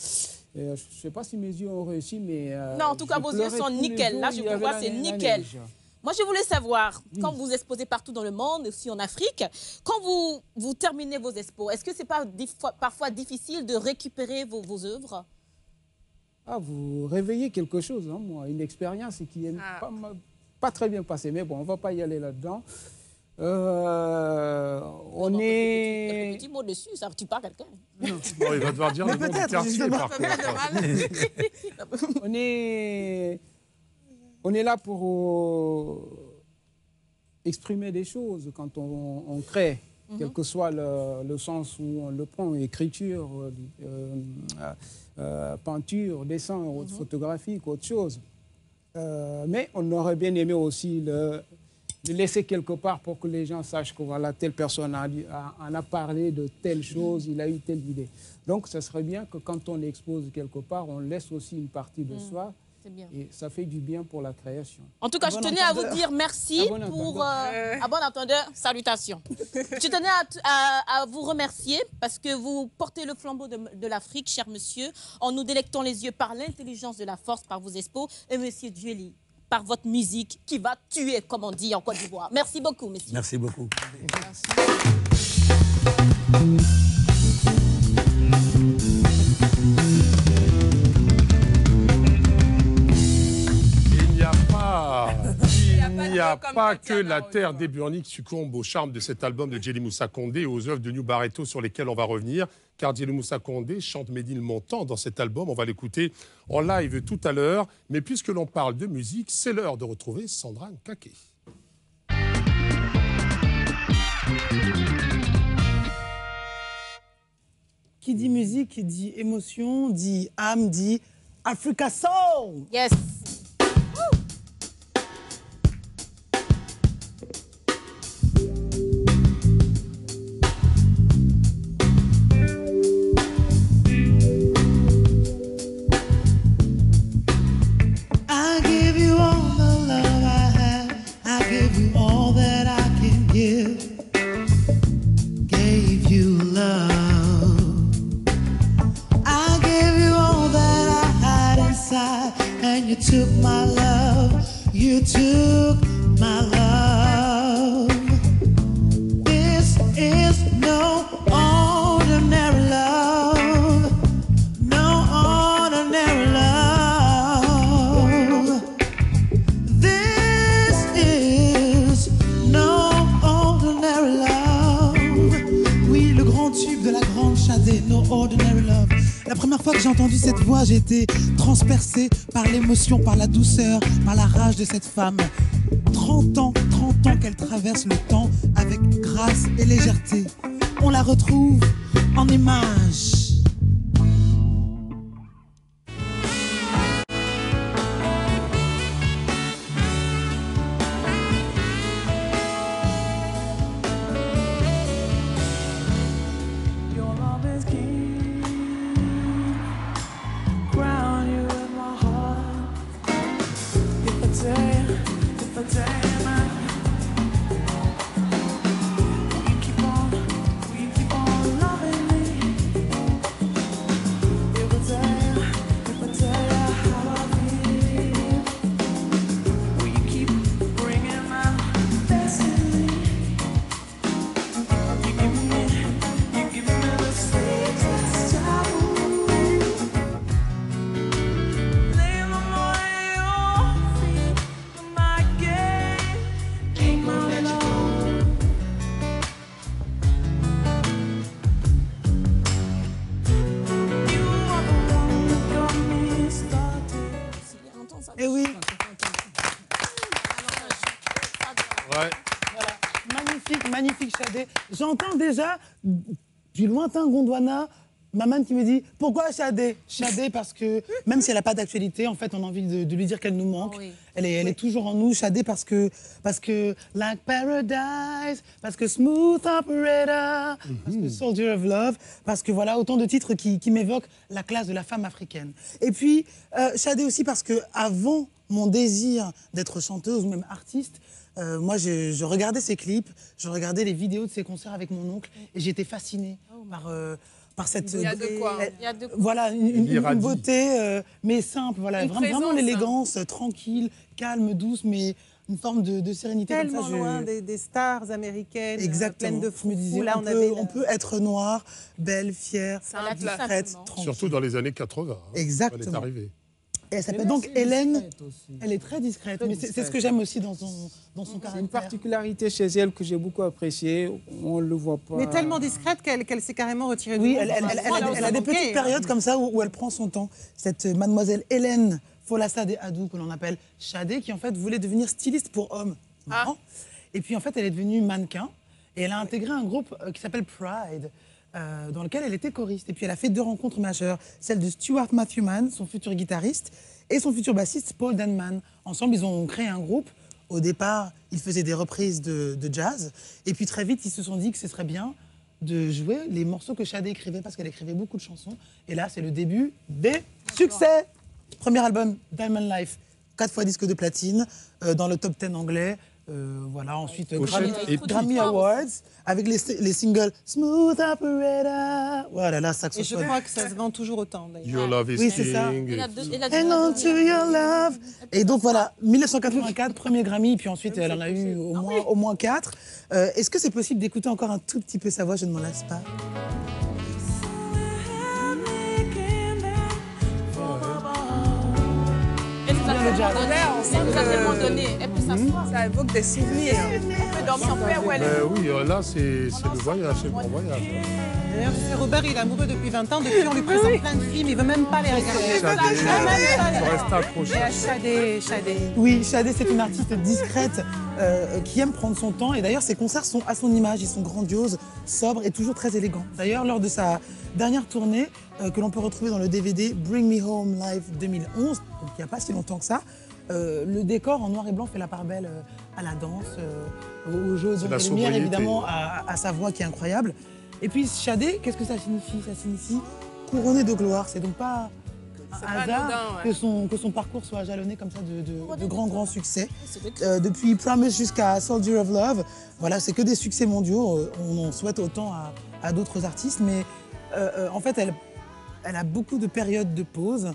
Je ne sais pas si mes yeux ont réussi, mais... Non, en tout cas, vos yeux sont nickel. Là, je vous vois, c'est nickel. Moi, je voulais savoir, quand vous exposez partout dans le monde, aussi en Afrique, quand vous terminez vos expos, est-ce que ce n'est pas parfois difficile de récupérer vos œuvres? Ah, vous réveillez quelque chose, hein, moi, une expérience qui n'est pas très bien passée. Mais bon, on ne va pas y aller là-dedans. On est... Un petit mot dessus, ça ne tue pas quelqu'un. Non, il va devoir dire le nom du quartier, par contre. On est là pour exprimer des choses quand on crée, quel que soit le sens où on le prend, écriture, peinture, dessin, autre photographique, autre chose. Mais on aurait bien aimé aussi le laisser quelque part pour que les gens sachent que voilà, telle personne en a parlé de telle chose, il a eu telle idée. Donc, ce serait bien que quand on expose quelque part, on laisse aussi une partie de soi. Bien. Et ça fait du bien pour la création. En tout cas, je tenais à vous dire merci pour... à bon entendeur, salutations. Je tenais à vous remercier parce que vous portez le flambeau de l'Afrique, cher monsieur, en nous délectant les yeux par l'intelligence de la force, par vos expos, et monsieur Djely, par votre musique qui va tuer, comme on dit en Côte d'Ivoire. Merci beaucoup, monsieur. Merci beaucoup. Merci. Il n'y a pas que la terre des Burniques succombe au charme de cet album de Djely Moussa Condé et aux œuvres de Nu Barreto sur lesquelles on va revenir, car Djely Moussa Condé chante Médine Montant dans cet album. On va l'écouter en live tout à l'heure. Mais puisque l'on parle de musique, c'est l'heure de retrouver Sandra Nkake. qui dit musique dit émotion, dit âme, dit Africa Soul. Yes. I give you all the love I have. I give you all that I can give. Gave you love. I gave you all that I had inside, and you took my love. You took my love. This is no ordinary love. No ordinary love. This is no ordinary love. Oui, le grand tube de la grande Shadé, No Ordinary Love. La première fois que j'ai entendu cette voix, j'ai été transpercée par l'émotion, par la douceur, par la rage de cette femme. 30 ans qu'elle traverse le temps avec grâce et légèreté. On la retrouve en images. Your love is king. Crown you in my heart. If I tell you, man, will you keep on loving me? If I tell you how I feel, will you keep bringing my destiny? You give me the sweetest taboo. Lay my money on feet, my game, ain't my love. You are the one that got me started. Eh oui. Ouais. Voilà. Magnifique Shadé. J'entends déjà du lointain Gondwana maman qui me dit pourquoi Shadé? Shadé parce que même si elle n'a pas d'actualité, en fait, on a envie de lui dire qu'elle nous manque. Oui. Elle est toujours en nous. Shadé parce que Like Paradise, parce que Smooth Operator, parce que Soldier of Love, parce que voilà autant de titres qui m'évoquent la classe de la femme africaine. Et puis Shadé aussi parce que avant mon désir d'être chanteuse ou même artiste, moi, je regardais ses clips, je regardais les vidéos de ses concerts avec mon oncle et j'étais fascinée par cette... Il y a de quoi. Voilà, une beauté, mais simple, voilà, vraiment l'élégance, tranquille, calme, douce, mais une forme de sérénité. Tellement comme ça, loin des stars américaines, Exactement. pleines de Je me disais, fous. Là, on peut être noire, belle, fière, discrète, tranquille. Surtout dans les années 80. Hein, Exactement. Elle est arrivée. Et elle s'appelle donc Hélène. Elle est très discrète, mais c'est ce que j'aime aussi dans son caractère. C'est une particularité chez elle que j'ai beaucoup appréciée. On ne le voit pas. Mais tellement discrète qu'elle s'est carrément retirée du Oui, monde. elle a des petites périodes comme ça où elle prend son temps. Cette mademoiselle Hélène Folasade Adou, que l'on appelle Shadé, qui en fait voulait devenir styliste pour hommes. Marrant. Et puis en fait, elle est devenue mannequin et elle a intégré un groupe qui s'appelle Pride. Dans lequel elle était choriste. Et puis elle a fait 2 rencontres majeures, celle de Stuart Matthewman, son futur guitariste, et son futur bassiste Paul Denman. Ensemble, ils ont créé un groupe. Au départ, ils faisaient des reprises de jazz. Et puis très vite, ils se sont dit que ce serait bien de jouer les morceaux que Shadé écrivait, parce qu'elle écrivait beaucoup de chansons. Et là, c'est le début des succès. Premier album, Diamond Life, 4 fois disque de platine, dans le top 10 anglais. Voilà, ensuite Grammy Awards avec les singles Smooth Operator. Voilà, là, saxophone. Et je crois que ça se vend toujours autant d'ailleurs. Your love is oui, c'est ça. king. Hang on to your love. Et donc voilà, 1984, premier Grammy, puis ensuite elle en a eu au moins 4. Est-ce que c'est possible d'écouter encore un tout petit peu sa voix? Je ne m'en lasse pas. Elle nous a tellement donné. Elle peut s'asseoir. Ça évoque des souvenirs. Elle peut dormir en paix où elle est. Oui, là, c'est le voyage, c'est le grand voyage. D'ailleurs, tu sais, Robert, il est amoureux depuis 20 ans. Depuis, on lui présente plein de films. Il veut même pas les regarder. Reste accroché. Shadé. Oui, Shadé, c'est une artiste discrète qui aime prendre son temps. Et d'ailleurs, ses concerts sont à son image. Ils sont grandioses, sobres et toujours très élégants. D'ailleurs, lors de sa dernière tournée, que l'on peut retrouver dans le DVD Bring Me Home Live 2011, donc il n'y a pas si longtemps que ça, le décor en noir et blanc fait la part belle à la danse, aux jeux de lumière, évidemment, à sa voix qui est incroyable. Et puis Shadé, qu'est-ce que ça signifie? Ça signifie couronné de gloire. C'est donc pas un hasard que son parcours soit jalonné comme ça de grands succès. Depuis Promise jusqu'à Soldier of Love, voilà, c'est que des succès mondiaux. On en souhaite autant à d'autres artistes, mais en fait, elle a beaucoup de périodes de pause.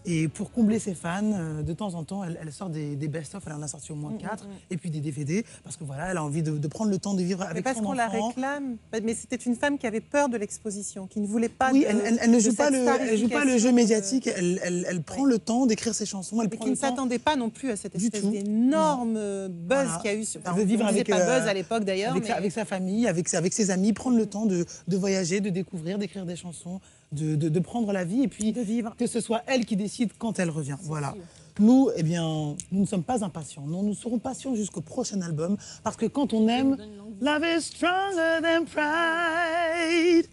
Et pour combler ses fans, de temps en temps, elle sort des best-of. Elle en a sorti au moins 4. Et puis des DVD, parce que voilà, elle a envie de prendre le temps de vivre avec son enfant. Parce qu'on la réclame. Mais c'était une femme qui avait peur de l'exposition, qui ne voulait pas. Oui, elle ne joue pas le jeu médiatique. Elle prend le temps d'écrire ses chansons. Et qui ne s'attendait pas non plus à cette espèce d'énorme buzz qu'il y a eu. Elle veut vivre avec pas buzz à l'époque d'ailleurs. Avec sa famille, avec ses amis, prendre le temps de voyager, de découvrir, d'écrire des chansons. De prendre la vie et puis de vivre. Que ce soit elle qui décide quand elle revient. Voilà. Nous, eh bien, nous ne sommes pas impatients. Non, nous serons patients jusqu'au prochain album parce que quand on aime, love is stronger than pride.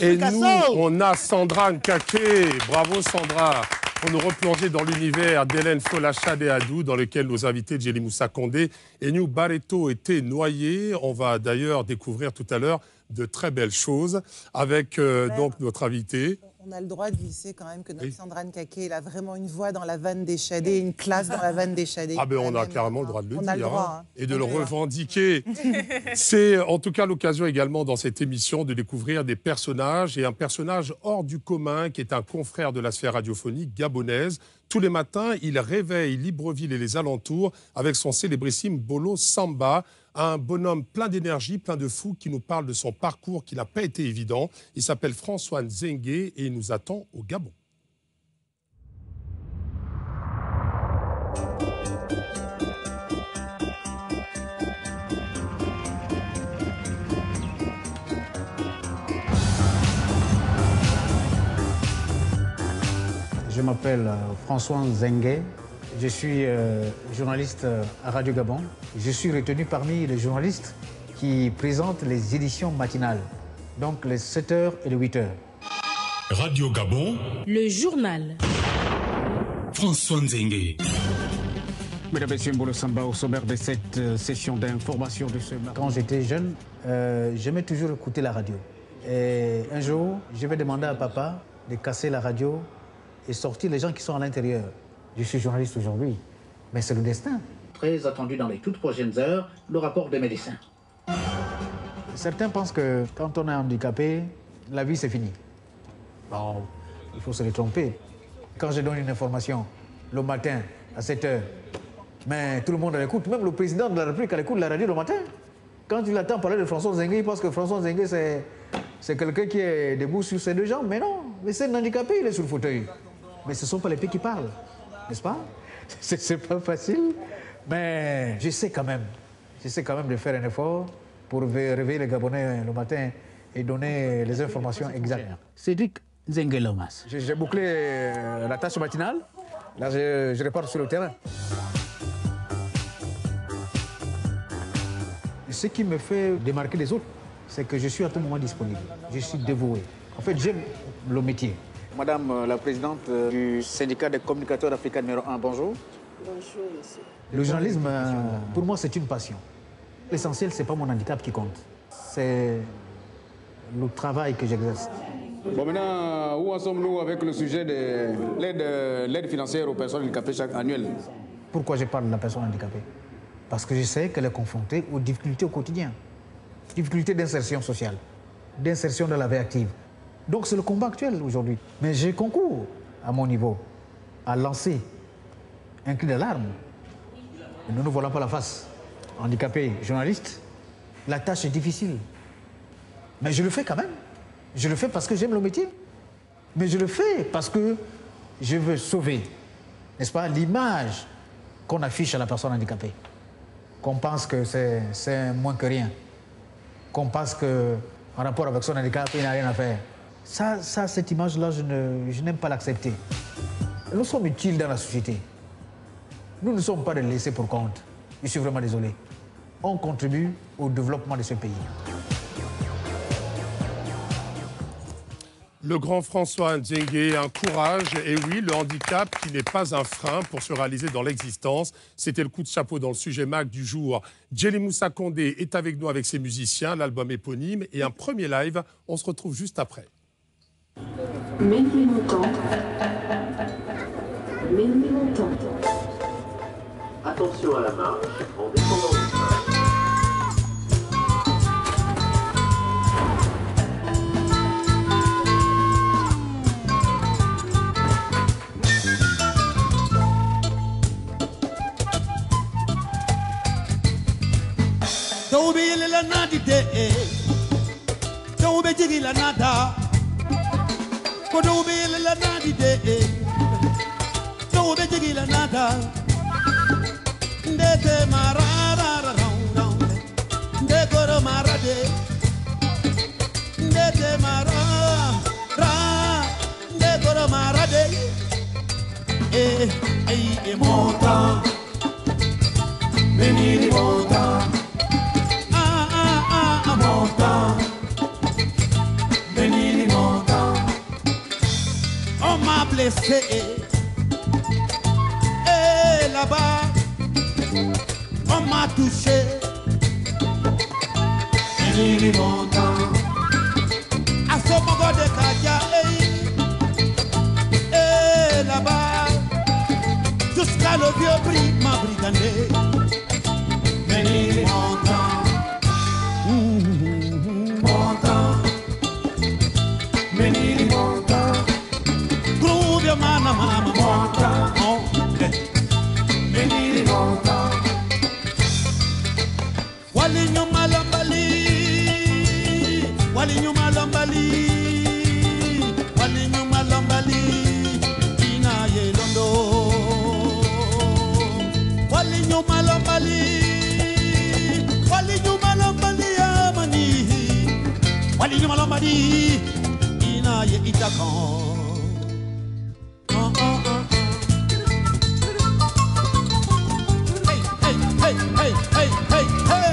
Et nous, on a Sandra Nkake. Bravo Sandra. Pour nous replonger dans l'univers d'Hélène Fola-Shadé Adou, dans lequel nos invités Djely Moussa Condé et New Barreto étaient noyés. On va d'ailleurs découvrir tout à l'heure de très belles choses avec donc notre invité. On a le droit de glisser quand même que notre Sandra Nkake, elle a vraiment une voix dans la vanne des Shadé, une classe dans la vanne des Shadé. Ah ben on a carrément le droit de le dire. On a le droit. Et de le revendiquer. C'est en tout cas l'occasion également dans cette émission de découvrir des personnages et un personnage hors du commun qui est un confrère de la sphère radiophonique gabonaise. Tous les matins, il réveille Libreville et les alentours avec son célébrissime Bolo Samba, un bonhomme plein d'énergie, plein de fou, qui nous parle de son parcours qui n'a pas été évident. Il s'appelle François Nzengue et il nous attend au Gabon. Je m'appelle François Nzengue. Je suis journaliste à Radio Gabon. Je suis retenu parmi les journalistes qui présentent les éditions matinales, donc les 7h et les 8h. Radio Gabon. Le journal. François Nzengue. Mesdames et messieurs, Bolo Samba au sommaire de cette session d'information de ce matin. Quand j'étais jeune, j'aimais toujours écouter la radio. Et un jour, je vais demander à papa de casser la radio et sortir les gens qui sont à l'intérieur. Je suis journaliste aujourd'hui, mais c'est le destin. Très attendu dans les toutes prochaines heures, le rapport des médecins. Certains pensent que quand on est handicapé, la vie c'est fini. Bon, il faut se tromper. Quand je donne une information le matin à 7h, mais tout le monde l'écoute, même le président de la République écoute la radio le matin. Quand il attend parler de François Nzengue, il pense que François Nzengue c'est quelqu'un qui est debout sur ses deux jambes, mais non, mais c'est un handicapé, il est sur le fauteuil. Mais ce ne sont pas les pays qui parlent. N'est-ce pas? C'est pas facile, mais j'essaie quand même de faire un effort pour réveiller les Gabonais le matin et donner les informations exactes. Cédric Nzengue Lomas. J'ai bouclé la tâche matinale, là je repars sur le terrain. Ce qui me fait démarquer des autres, c'est que je suis à tout moment disponible, je suis dévoué. En fait, j'aime le métier. Madame la présidente du syndicat des communicateurs africains numéro 1, bonjour. Bonjour, monsieur. Le journalisme, pour moi, c'est une passion. L'essentiel, ce n'est pas mon handicap qui compte. C'est le travail que j'exerce. Bon, maintenant, où en sommes-nous avec le sujet de l'aide financière aux personnes handicapées chaque annuel? Pourquoi je parle de la personne handicapée? Parce que je sais qu'elle est confrontée aux difficultés au quotidien. Difficultés d'insertion sociale, d'insertion dans la vie active. Donc c'est le combat actuel aujourd'hui. Mais je concours à mon niveau à lancer un cri d'alarme. Nous ne voilons pas la face. Handicapé, journaliste, la tâche est difficile. Mais je le fais quand même. Je le fais parce que j'aime le métier. Mais je le fais parce que je veux sauver, n'est-ce pas, l'image qu'on affiche à la personne handicapée. Qu'on pense que c'est moins que rien. Qu'on pense qu'en rapport avec son handicap, il n'a rien à faire. Cette image-là, je n'aime pas l'accepter. Nous sommes utiles dans la société. Nous ne sommes pas des laissés pour compte. Je suis vraiment désolé. On contribue au développement de ce pays. Le grand François Nzengue, un courage, et oui, le handicap qui n'est pas un frein pour se réaliser dans l'existence. C'était le coup de chapeau dans le sujet mag du jour. Djely Moussa Condé est avec nous avec ses musiciens, l'album éponyme et un premier live. On se retrouve juste après. Ménil montant. Ménil montant. Attention à la marche en descendant du train. Don't be la nadi de, don't be jigi la nada. Don't be la nadi de, don't be jigi la nada. Ndete marara round, ndekoro marade, ndete marara, ndekoro marade. Monta, venir monta. Montant, venir montant. On m'a blessé, et là-bas, on m'a touché. Venir montant. À ce moment de Kadia, et là-bas, jusqu'à le vieux prix m'a brigandé. Venir montant. Menini monta, groove your mama monta, menini monta. Walinyo malambali, walinyo malambali, walinyo malambali, ina yelondo. Walinyo malambali, walinyo malambali amani, walinyo malambali. Ye itakan. Hey, hey, hey, hey, hey, hey, hey.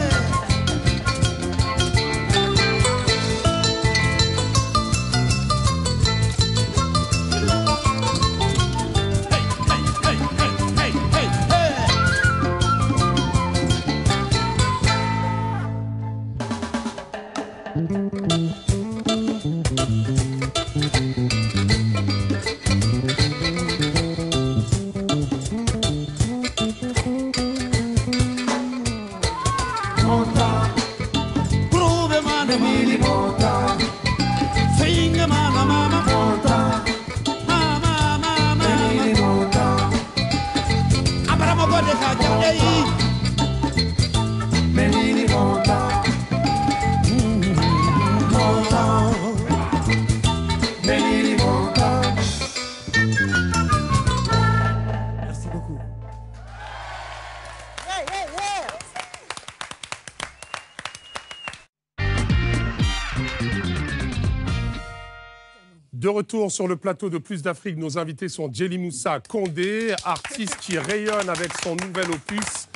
De retour sur le plateau de Plus d'Afrique, nos invités sont Djely Moussa Condé, artiste qui rayonne avec son nouvel opus.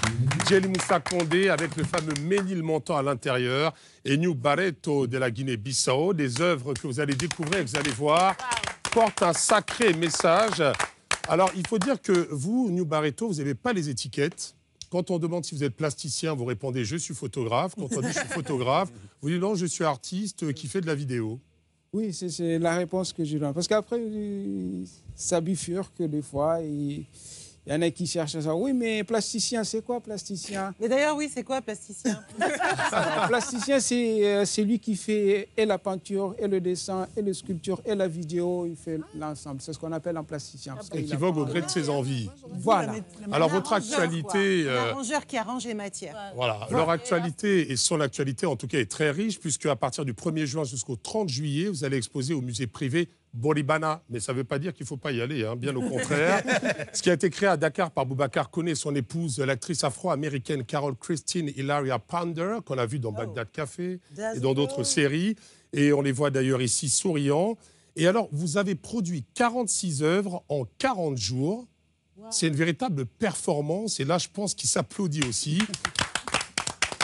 Djely Moussa Condé avec le fameux Ménil montant à l'intérieur et New Barreto de la Guinée-Bissau. Des œuvres que vous allez découvrir, que vous allez voir, portent un sacré message. Alors, il faut dire que vous, New Barreto, vous n'avez pas les étiquettes. Quand on demande si vous êtes plasticien, vous répondez « je suis photographe ». Quand on dit « je suis photographe », vous dites « non, je suis artiste qui fait de la vidéo ». Oui, c'est la réponse que je donne. Parce qu'après, ça bifurque des fois. Il y en a qui cherchent ça. Oui, mais plasticien, c'est quoi plasticien? Mais d'ailleurs, oui, c'est quoi plasticien? Alors, plasticien, c'est lui qui fait et la peinture, et le dessin, et la sculpture, et la vidéo. Il fait l'ensemble. C'est ce qu'on appelle un plasticien. Et qui vogue au gré de ses envies. Voilà. Alors, votre actualité... L'arrangeur qui arrange les matières. Voilà, leur actualité et son actualité en tout cas est très riche puisque à partir du 1er juin jusqu'au 30 juillet, vous allez exposer au musée privé Boribana. Mais ça ne veut pas dire qu'il ne faut pas y aller, hein, bien au contraire. Ce qui a été créé à Dakar par Boubacar Koné et son épouse, l'actrice afro-américaine Carol Christine Hilaria Pounder, qu'on a vu dans Bagdad Café et dans d'autres séries. Et on les voit d'ailleurs ici souriants. Et alors, vous avez produit 46 œuvres en 40 jours. C'est une véritable performance et là, je pense qu'il s'applaudit aussi.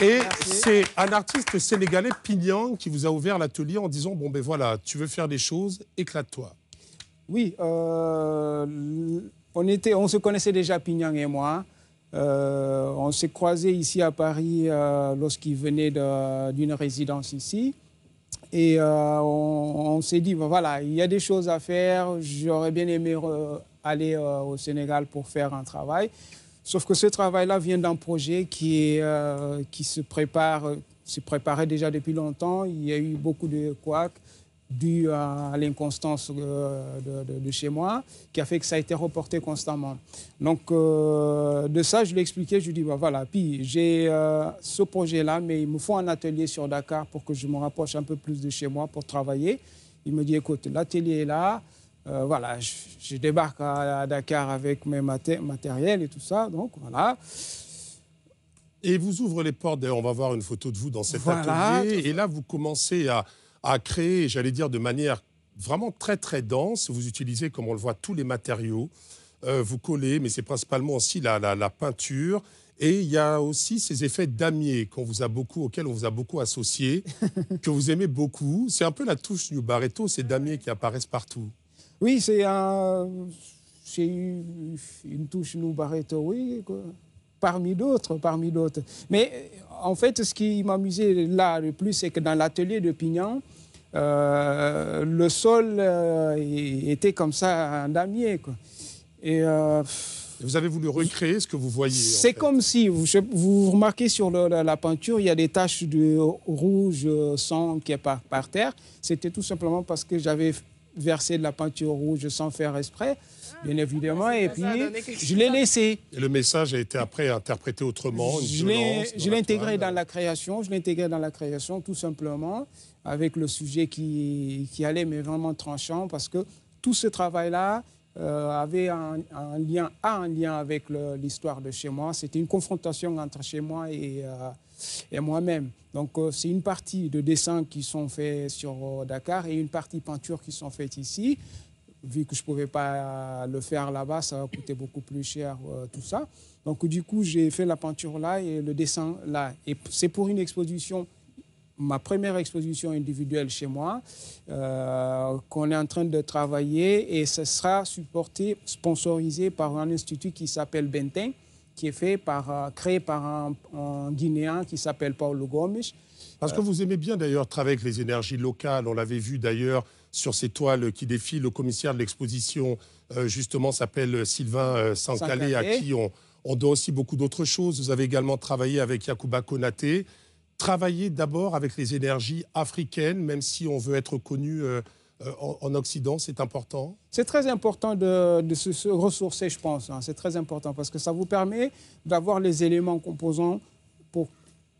Et c'est un artiste sénégalais, Pignang, qui vous a ouvert l'atelier en disant « Bon, ben voilà, tu veux faire des choses, éclate-toi ». Oui, on se connaissait déjà, Pignang et moi. On s'est croisés ici à Paris lorsqu'il venait d'une résidence ici. Et on s'est dit, ben voilà, il y a des choses à faire. J'aurais bien aimé aller au Sénégal pour faire un travail. Sauf que ce travail-là vient d'un projet qui se préparait déjà depuis longtemps. Il y a eu beaucoup de couacs dus à l'inconstance de chez moi, qui a fait que ça a été reporté constamment. Donc, de ça, je lui ai expliqué, je lui ai dit, bah, voilà, puis j'ai ce projet-là, mais il me faut un atelier sur Dakar pour que je me rapproche un peu plus de chez moi pour travailler. Il me dit, écoute, l'atelier est là. Voilà, je débarque à Dakar avec mes matériels et tout ça, donc voilà. Et vous ouvrez les portes, d'ailleurs, on va voir une photo de vous dans cet atelier. Et là, vous commencez à créer, j'allais dire, de manière vraiment très, très dense. Vous utilisez, comme on le voit, tous les matériaux. Vous collez, mais c'est principalement aussi la peinture. Et il y a aussi ces effets damier auxquels on vous a beaucoup associé, que vous aimez beaucoup. C'est un peu la touche New Barreto, ces damiers qui apparaissent partout. Oui, c'est une touche New Barreto, oui, quoi. Parmi d'autres. Mais en fait, ce qui m'amusait là le plus, c'est que dans l'atelier de Pignang, le sol était comme ça, un damier, quoi. Et vous avez voulu recréer ce que vous voyez. C'est comme si, vous remarquez sur la peinture, il y a des taches de rouge sang qui est par terre. C'était tout simplement parce que j'avais versé de la peinture rouge sans faire exprès, bien évidemment, et puis je l'ai laissé. Et le message a été après interprété autrement, Je l'ai intégré dans la création, tout simplement, avec le sujet qui allait, mais vraiment tranchant, parce que tout ce travail-là avait un lien avec l'histoire de chez moi. C'était une confrontation entre chez moi et moi-même. Donc, c'est une partie de dessins qui sont faits sur Dakar et une partie peinture qui sont faites ici. Vu que je ne pouvais pas le faire là-bas, ça va coûter beaucoup plus cher, tout ça. Donc, du coup, j'ai fait la peinture là et le dessin là. Et c'est pour une exposition, ma première exposition individuelle chez moi, qu'on est en train de travailler, et ce sera sponsorisé par un institut qui s'appelle Benteng, qui est créé par un Guinéen qui s'appelle Paulo Gomes. Parce que vous aimez bien d'ailleurs travailler avec les énergies locales. On l'avait vu d'ailleurs sur ces toiles qui défilent. Le commissaire de l'exposition, justement, s'appelle Sylvain Sankalé, à qui on doit aussi beaucoup d'autres choses. Vous avez également travaillé avec Yacouba Konaté. Travailler d'abord avec les énergies africaines, même si on veut être connu en Occident, c'est important? C'est très important de se ressourcer, je pense. Hein. C'est très important parce que ça vous permet d'avoir les éléments composants pour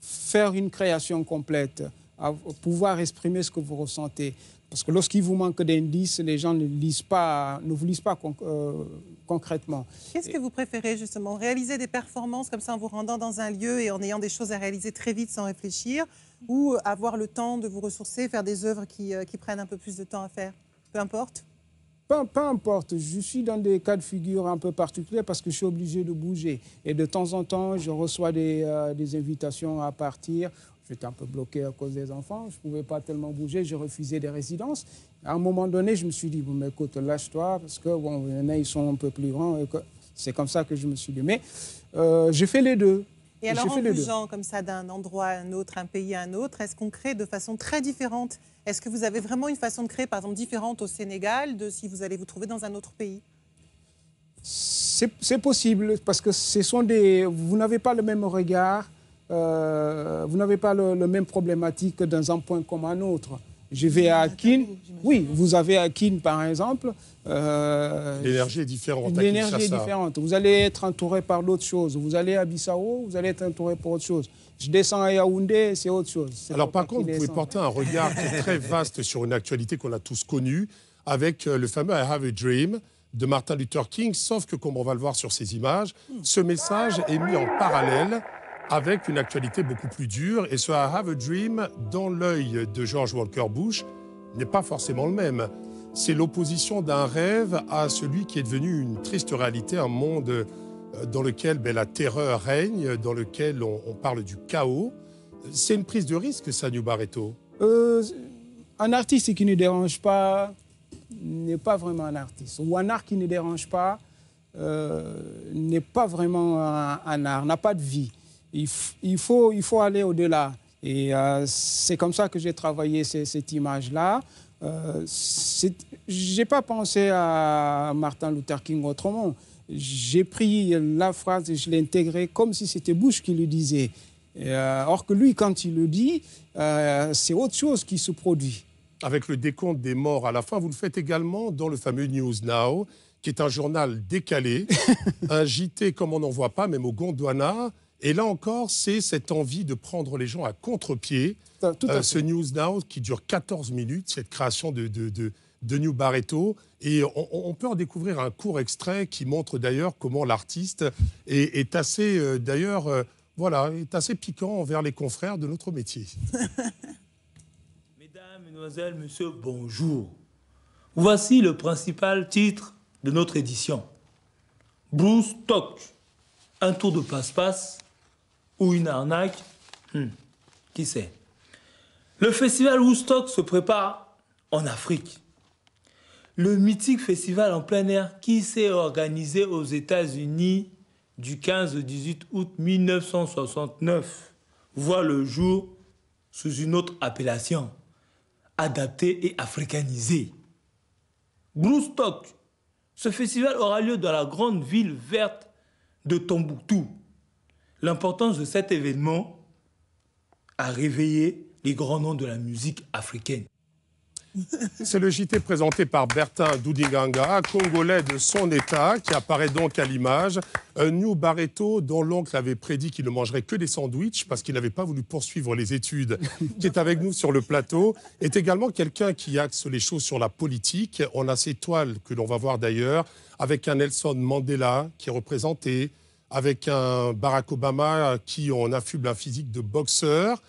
faire une création complète, pouvoir exprimer ce que vous ressentez. Parce que lorsqu'il vous manque d'indices, les gens ne vous lisent pas concrètement. Qu'est-ce que vous préférez justement? Réaliser des performances comme ça en vous rendant dans un lieu et en ayant des choses à réaliser très vite sans réfléchir, ou avoir le temps de vous ressourcer, faire des œuvres qui prennent un peu plus de temps à faire? Peu importe. Peu importe, je suis dans des cas de figure un peu particuliers parce que je suis obligé de bouger. Et de temps en temps, je reçois des invitations à partir. J'étais un peu bloqué à cause des enfants, je ne pouvais pas tellement bouger, j'ai refusé des résidences. À un moment donné, je me suis dit, bon, mais écoute, lâche-toi, parce que bon, il y en a, ils sont un peu plus grands. C'est comme ça que je me suis dit. Mais j'ai fait les deux. Et alors, en bougeant comme ça d'un endroit à un autre, un pays à un autre, est-ce qu'on crée de façon très différente? Est-ce que vous avez vraiment une façon de créer, par exemple, différente au Sénégal de si vous allez vous trouver dans un autre pays? C'est possible, parce que vous n'avez pas le même regard, vous n'avez pas le même problématique dans un point comme un autre. Je vais à Kin, oui, vous avez à Kin par exemple. L'énergie est différente. L'énergie est différente. Vous allez être entouré par d'autres choses. Vous allez à Bissau, vous allez être entouré par autre chose. Je descends à Yaoundé, c'est autre chose. Alors par contre, vous pouvez porter un regard qui est très vaste sur une actualité qu'on a tous connue, avec le fameux I Have a Dream de Martin Luther King, sauf que, comme on va le voir sur ces images, ce message est mis en parallèle avec une actualité beaucoup plus dure. Et ce I Have a Dream, dans l'œil de George Walker Bush, n'est pas forcément le même. C'est l'opposition d'un rêve à celui qui est devenu une triste réalité, un monde dans lequel la terreur règne, dans lequel on parle du chaos. C'est une prise de risque, ça, New Barreto? Un artiste qui ne dérange pas n'est pas vraiment un artiste. Ou un art qui ne dérange pas n'est pas vraiment un art, n'a pas de vie. Il faut aller au-delà. Et c'est comme ça que j'ai travaillé cette image-là. Je n'ai pas pensé à Martin Luther King autrement. J'ai pris la phrase et je l'ai intégrée comme si c'était Bush qui le disait. Or que lui, quand il le dit, c'est autre chose qui se produit. Avec le décompte des morts à la fin, vous le faites également dans le fameux News Now, qui est un journal décalé, un JT comme on n'en voit pas, même au Gondwana. Et là encore, c'est cette envie de prendre les gens à contre-pied. Ce News Now qui dure 14 minutes, cette création de New Barreto. Et on peut en découvrir un court extrait qui montre d'ailleurs comment l'artiste est assez, est assez piquant envers les confrères de notre métier. Mesdames, Mesdemoiselles, Messieurs, bonjour. Voici le principal titre de notre édition. Bruce Talk, un tour de passe-passe ou une arnaque, qui sait. Le festival Woodstock se prépare en Afrique. Le mythique festival en plein air qui s'est organisé aux États-Unis du 15 au 18 août 1969 voit le jour sous une autre appellation, adaptée et africanisée. Woodstock. Ce festival aura lieu dans la grande ville verte de Tombouctou. L'importance de cet événement a réveillé les grands noms de la musique africaine. C'est le JT présenté par Bertin Doudinganga, congolais de son état, qui apparaît donc à l'image. New Barreto, dont l'oncle avait prédit qu'il ne mangerait que des sandwichs parce qu'il n'avait pas voulu poursuivre les études, qui est avec nous sur le plateau, est également quelqu'un qui axe les choses sur la politique. On a ces toiles que l'on va voir d'ailleurs, avec un Nelson Mandela qui est représenté, avec un Barack Obama qui en affuble un physique de boxeur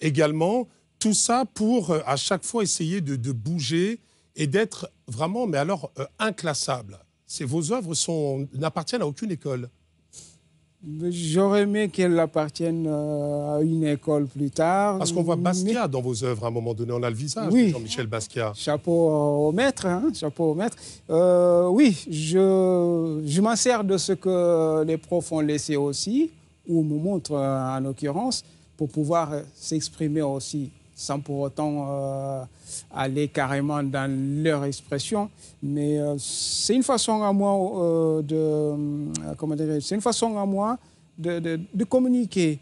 également. Tout ça pour, à chaque fois, essayer de bouger et d'être vraiment, mais alors, inclassable. Vos œuvres n'appartiennent à aucune école. J'aurais aimé qu'elles appartiennent à une école plus tard. Parce qu'on voit Basquiat dans vos œuvres à un moment donné. On a le visage de Jean-Michel Basquiat. Chapeau au maître. Chapeau au maître. Oui, je m'en sers de ce que les profs ont laissé aussi, ou me montrent en l'occurrence, pour pouvoir s'exprimer aussi, sans pour autant aller carrément dans leur expression. Mais c'est une façon à moi c'est une façon à moi de communiquer,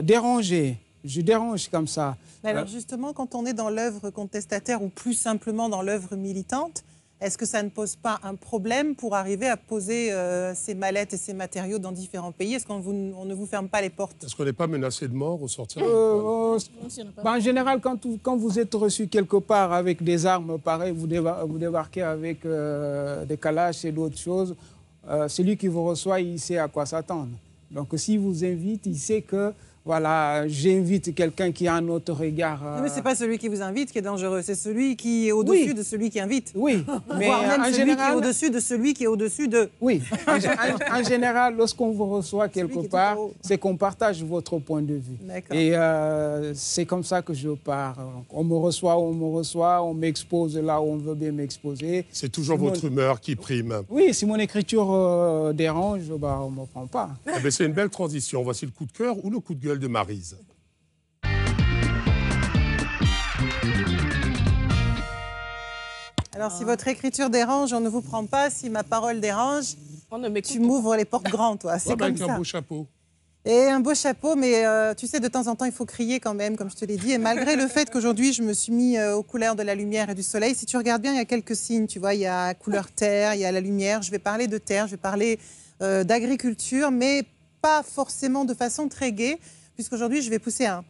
déranger. Je dérange comme ça. Mais alors justement, quand on est dans l'œuvre contestataire ou plus simplement dans l'œuvre militante, est-ce que ça ne pose pas un problème pour arriver à poser ces mallettes et ces matériaux dans différents pays? Est-ce qu'on ne vous ferme pas les portes? Est-ce qu'on n'est pas menacé de mort au sortir? En général, quand vous êtes reçu quelque part avec des armes pareilles, vous débarquez avec des calaches et d'autres choses, celui qui vous reçoit, il sait à quoi s'attendre. Donc s'il vous invite, il sait que voilà, j'invite quelqu'un qui a un autre regard. Mais ce n'est pas celui qui vous invite qui est dangereux, c'est celui qui est au-dessus de celui qui invite. Oui, mais voire même celui qui est au-dessus de celui qui est au-dessus de... Oui, en général, lorsqu'on vous reçoit quelque part, c'est qu'on partage votre point de vue. Et c'est comme ça que je pars. On me reçoit, on m'expose là où on veut bien m'exposer. C'est toujours votre humeur qui prime. Oui, si mon écriture dérange, on ne me prend pas. C'est une belle transition. Voici le coup de cœur ou le coup de gueule de Maryse. Alors, si votre écriture dérange, on ne vous prend pas. Si ma parole dérange, Tu m'ouvres les portes grandes, toi. C'est comme avec ça. un beau chapeau. Et un beau chapeau, mais tu sais, de temps en temps, il faut crier quand même, comme je te l'ai dit. Et malgré le fait qu'aujourd'hui, je me suis mis aux couleurs de la lumière et du soleil, si tu regardes bien, il y a quelques signes. Tu vois, il y a couleur terre, il y a la lumière. Je vais parler de terre, je vais parler d'agriculture, mais pas forcément de façon très gaie, puisqu'aujourd'hui, je vais pousser un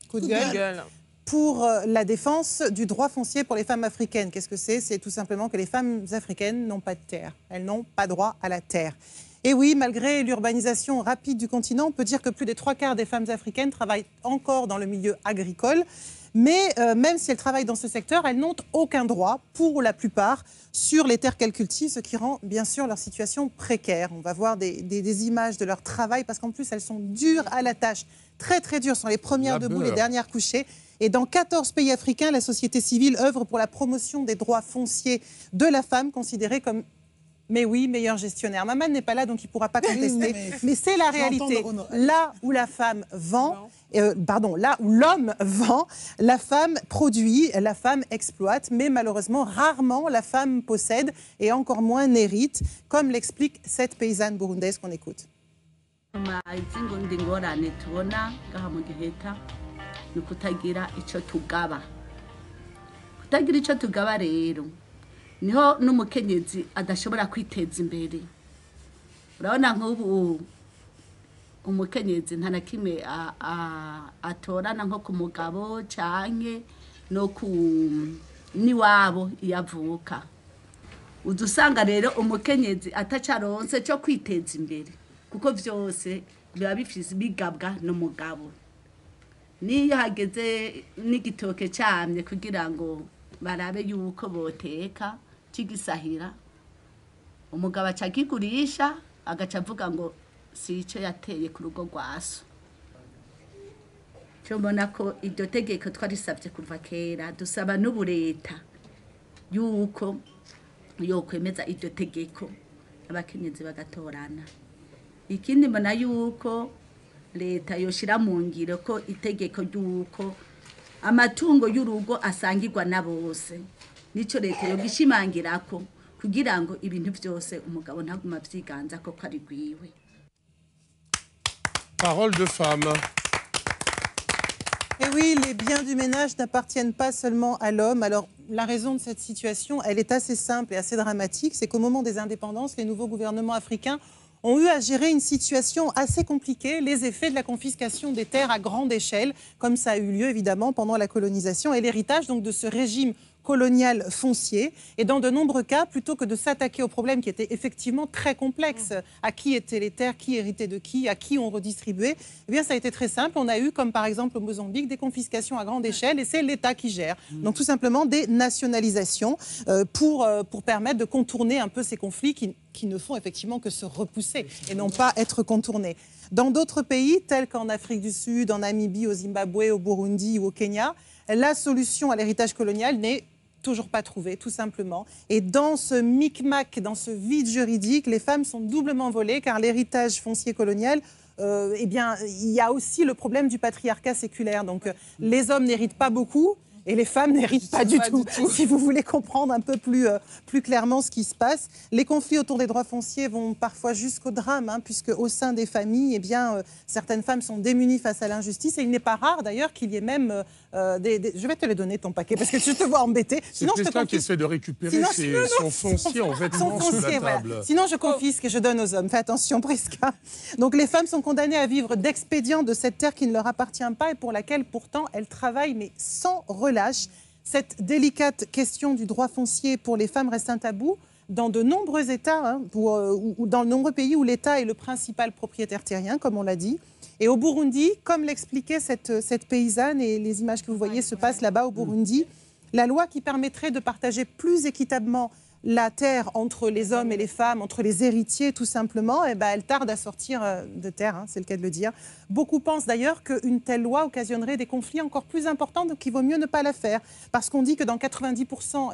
coup de gueule pour la défense du droit foncier pour les femmes africaines. Qu'est-ce que c'est? C'est tout simplement que les femmes africaines n'ont pas de terre. Elles n'ont pas droit à la terre. Et oui, malgré l'urbanisation rapide du continent, on peut dire que plus des 3/4 des femmes africaines travaillent encore dans le milieu agricole. Mais même si elles travaillent dans ce secteur, elles n'ont aucun droit, pour la plupart, sur les terres qu'elles cultivent, ce qui rend bien sûr leur situation précaire. On va voir des images de leur travail, parce qu'en plus, elles sont dures à la tâche. Très très dures, sont les premières debout, les dernières couchées. Et dans 14 pays africains, la société civile œuvre pour la promotion des droits fonciers de la femme, considérée comme, mais oui, meilleur gestionnaire. Maman n'est pas là, donc il ne pourra pas contester. Mais c'est la réalité. Là où la femme vend, là où l'homme vend, la femme produit, la femme exploite, mais malheureusement, rarement la femme possède et encore moins n'hérite, comme l'explique cette paysanne burundaise qu'on écoute. ni kutagira icyo tugaba kutagira icyo tugaba rero niho n'umukenyezi adashobora kwiteza imbere urabona nk'ubu umukenyezi nta na kimwe atorana nko ku mugabo canke no ku niwabo yavuka udusanga rero umukenyezi atacaronse cyo kwiteza imbere kuko vyose biba bifise bigabwa n'umugabo niyo hageze n'igitoke cyamye kugira ngo barabe yuko boteka kigisahira umugabo acakigurisha agaca avuga ngo si icyo yateye ku rugo rwaso cyo mbona ko iryo tegeko twarisabye kuva kera dusaba n'ubu leta yuko yokwemeza iryo tegeko abakenyezi bagatorana ikindi mbona yuko leta yoshira mu ngiro ko itegeko ry'uko amatungo y'urugo asangirwa na bose nico leta yogishimangira ko kugira ngo ibintu byose umugabo ntaguma vyiganza ko ari gwiwe. Parole de femme. Et oui, les biens du ménage n'appartiennent pas seulement à l'homme. Alors, la raison de cette situation, elle est assez simple et assez dramatique. C'est qu'au moment des indépendances, les nouveaux gouvernements africains ont eu à gérer une situation assez compliquée, les effets de la confiscation des terres à grande échelle, comme ça a eu lieu évidemment pendant la colonisation, et l'héritage donc de ce régime colonial foncier. Et dans de nombreux cas, plutôt que de s'attaquer au problème qui était effectivement très complexe, à qui étaient les terres, qui héritait de qui, à qui on redistribuait, eh bien ça a été très simple. On a eu, comme par exemple au Mozambique, des confiscations à grande échelle et c'est l'État qui gère. Donc tout simplement des nationalisations pour permettre de contourner un peu ces conflits qui ne font effectivement que se repousser et non pas être contournés. Dans d'autres pays, tels qu'en Afrique du Sud, en Namibie, au Zimbabwe, au Burundi ou au Kenya, la solution à l'héritage colonial n'est toujours pas trouvée, tout simplement. Et dans ce micmac, dans ce vide juridique, les femmes sont doublement volées car l'héritage foncier colonial, eh bien, il y a aussi le problème du patriarcat séculaire. Donc, les hommes n'héritent pas beaucoup. Et les femmes n'héritent pas du tout. Si vous voulez comprendre un peu plus clairement ce qui se passe, les conflits autour des droits fonciers vont parfois jusqu'au drame, hein, puisque au sein des familles, eh bien, certaines femmes sont démunies face à l'injustice. Et il n'est pas rare d'ailleurs qu'il y ait même je vais te le donner ton paquet parce que je te vois embêté. C'est quelqu'un qui essaie de récupérer son foncier en vêtements sous la table. Voilà. Sinon, je confisque et je donne aux hommes. Fais attention, Prisca. Donc, les femmes sont condamnées à vivre d'expédients de cette terre qui ne leur appartient pas et pour laquelle, pourtant, elles travaillent, mais sans relâche. Cette délicate question du droit foncier pour les femmes reste un tabou dans de nombreux États, hein, ou dans de nombreux pays où l'État est le principal propriétaire terrien, comme on l'a dit. Et au Burundi, comme l'expliquait cette paysanne, et les images que vous voyez se passent là-bas au Burundi, la loi qui permettrait de partager plus équitablement la terre entre les hommes et les femmes, entre les héritiers tout simplement, eh ben, elle tarde à sortir de terre, hein, c'est le cas de le dire. Beaucoup pensent d'ailleurs qu'une telle loi occasionnerait des conflits encore plus importants, donc il vaut mieux ne pas la faire. Parce qu'on dit que dans 90%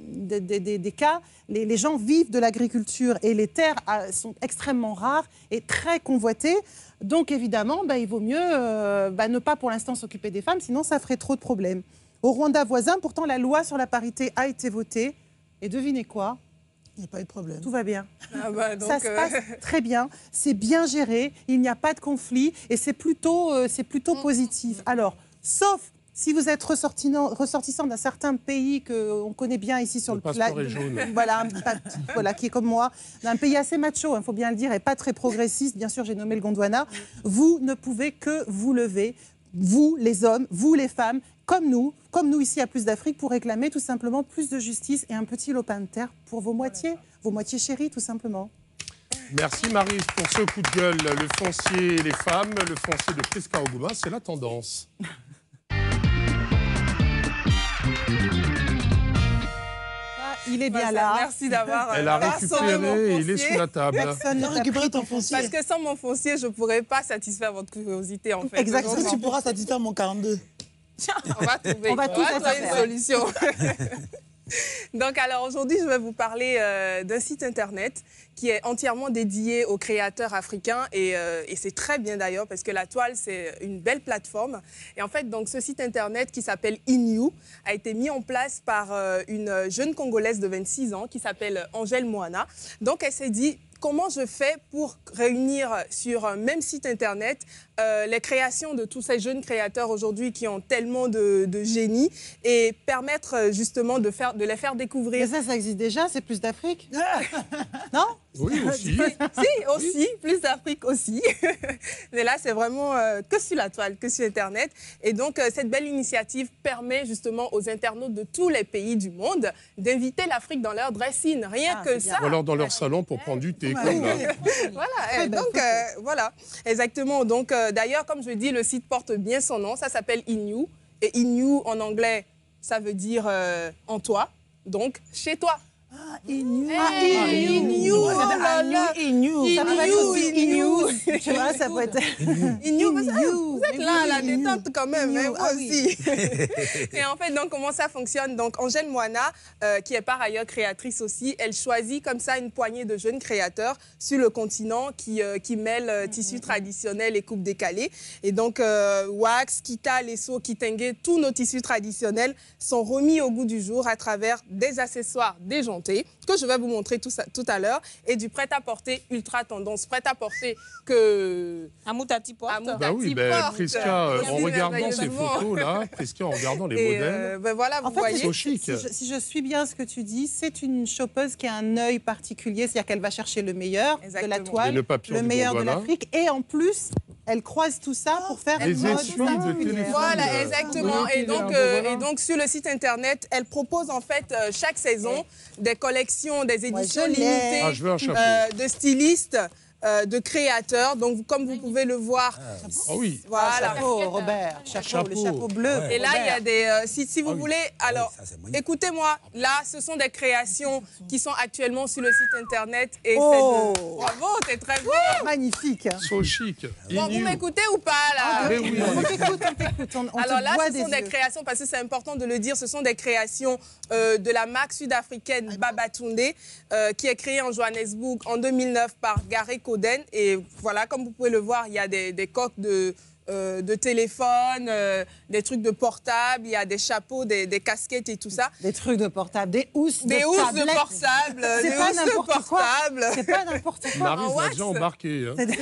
des cas, les gens vivent de l'agriculture et les terres sont extrêmement rares et très convoitées. Donc évidemment, il vaut mieux ne pas pour l'instant s'occuper des femmes, sinon ça ferait trop de problèmes. Au Rwanda voisin, pourtant, la loi sur la parité a été votée. Et devinez quoi? Il n'y a pas eu de problème. Tout va bien. Ah bah, donc, Ça se passe très bien, c'est bien géré, il n'y a pas de conflit et c'est plutôt positif. Alors, sauf si vous êtes ressortissant d'un certain pays qu'on connaît bien ici sur le passeport est jaune. Voilà, qui est comme moi, d'un pays assez macho, il faut bien le dire, et pas très progressiste. Bien sûr, j'ai nommé le Gondwana. Vous ne pouvez que vous lever, vous les hommes, vous les femmes, comme nous ici à Plus d'Afrique, pour réclamer tout simplement plus de justice et un petit lopin de terre pour vos moitiés chéries, tout simplement. Merci Maryse pour ce coup de gueule. Le foncier et les femmes, le foncier de Priska Oguma, c'est la tendance. Il est bien là. Merci d'avoir. Elle a récupéré et il est sous la table. Personne n'a récupéré ton foncier. Parce que sans mon foncier, je ne pourrais pas satisfaire votre curiosité, en fait. Exactement. Est-ce que tu pourras satisfaire mon 42? On va trouver une solution. Donc, alors aujourd'hui, je vais vous parler d'un site internet qui est entièrement dédié aux créateurs africains et c'est très bien d'ailleurs parce que la toile, c'est une belle plateforme. Et en fait, donc, ce site internet qui s'appelle InYou a été mis en place par une jeune Congolaise de 26 ans qui s'appelle Angèle Moana. Donc, elle s'est dit, comment je fais pour réunir sur un même site internet les créations de tous ces jeunes créateurs aujourd'hui qui ont tellement de génie et permettre justement de les faire découvrir. Mais ça existe déjà, c'est Plus d'Afrique. Non? Oui, aussi. Si, aussi, Plus d'Afrique aussi. Mais là, c'est vraiment que sur la toile, que sur Internet. Et donc, cette belle initiative permet justement aux internautes de tous les pays du monde d'inviter l'Afrique dans leur dressing. Rien que ça. Ou alors dans leur salon pour prendre du thé. Voilà, et donc, voilà, exactement. Donc, d'ailleurs, comme je dis, le site porte bien son nom. Ça s'appelle InYou. Et InYou, en anglais, ça veut dire en toi. Donc, chez toi. InYou. InYou. Oh là là. InYou. Ça peut être aussi InYou. Tu vois, ça peut être... InYou. Vous êtes là, à la détente quand même, hein, moi aussi. Et en fait, donc, comment ça fonctionne? Donc, Angèle Moana, qui est par ailleurs créatrice aussi, elle choisit comme ça une poignée de jeunes créateurs sur le continent qui mêlent tissus traditionnels et coupes décalées. Et donc, wax, kita, lesso, kitenge, tous nos tissus traditionnels sont remis au goût du jour à travers des accessoires déjantés que je vais vous montrer tout à l'heure et du prêt-à-porter ultra tendance, prêt-à-porter que Amoutati porte. Bah oui, Priska, en regardant ces photos là, Priska, en regardant les modèles. Voilà, vous voyez. Si je suis bien ce que tu dis, c'est une chopeuse qui a un œil particulier, c'est-à-dire qu'elle va chercher le meilleur de la toile, le meilleur de l'Afrique, et en plus, elle croise tout ça pour faire une mode particulière. Voilà, exactement. Et donc, sur le site internet, elle propose en fait chaque saison des collections, des éditions limitées de stylistes, de créateurs. Donc, comme vous pouvez le voir, oui. Voilà. Chapeau, Robert, le chapeau bleu. Et là, il y a des... si vous voulez, alors, écoutez-moi, là, ce sont des créations qui sont actuellement sur le site internet. Et bravo, t'es très bien. Magnifique. So chic. Bon, vous m'écoutez ou pas, là? Oui, on t'écoute. Alors là, ce sont des créations, parce que c'est important de le dire, ce sont des créations de la marque sud-africaine Babatunde, qui est créée en Johannesburg en 2009 par Gareth Coden. Et voilà, comme vous pouvez le voir, il y a des coques de téléphone, des trucs de portable, il y a des chapeaux, des casquettes et tout ça. Des trucs de portable, des housses de portable. C'est pas n'importe quoi. C'est pas n'importe quoi. Maryse l'a déjà embarqué. Vous avez vu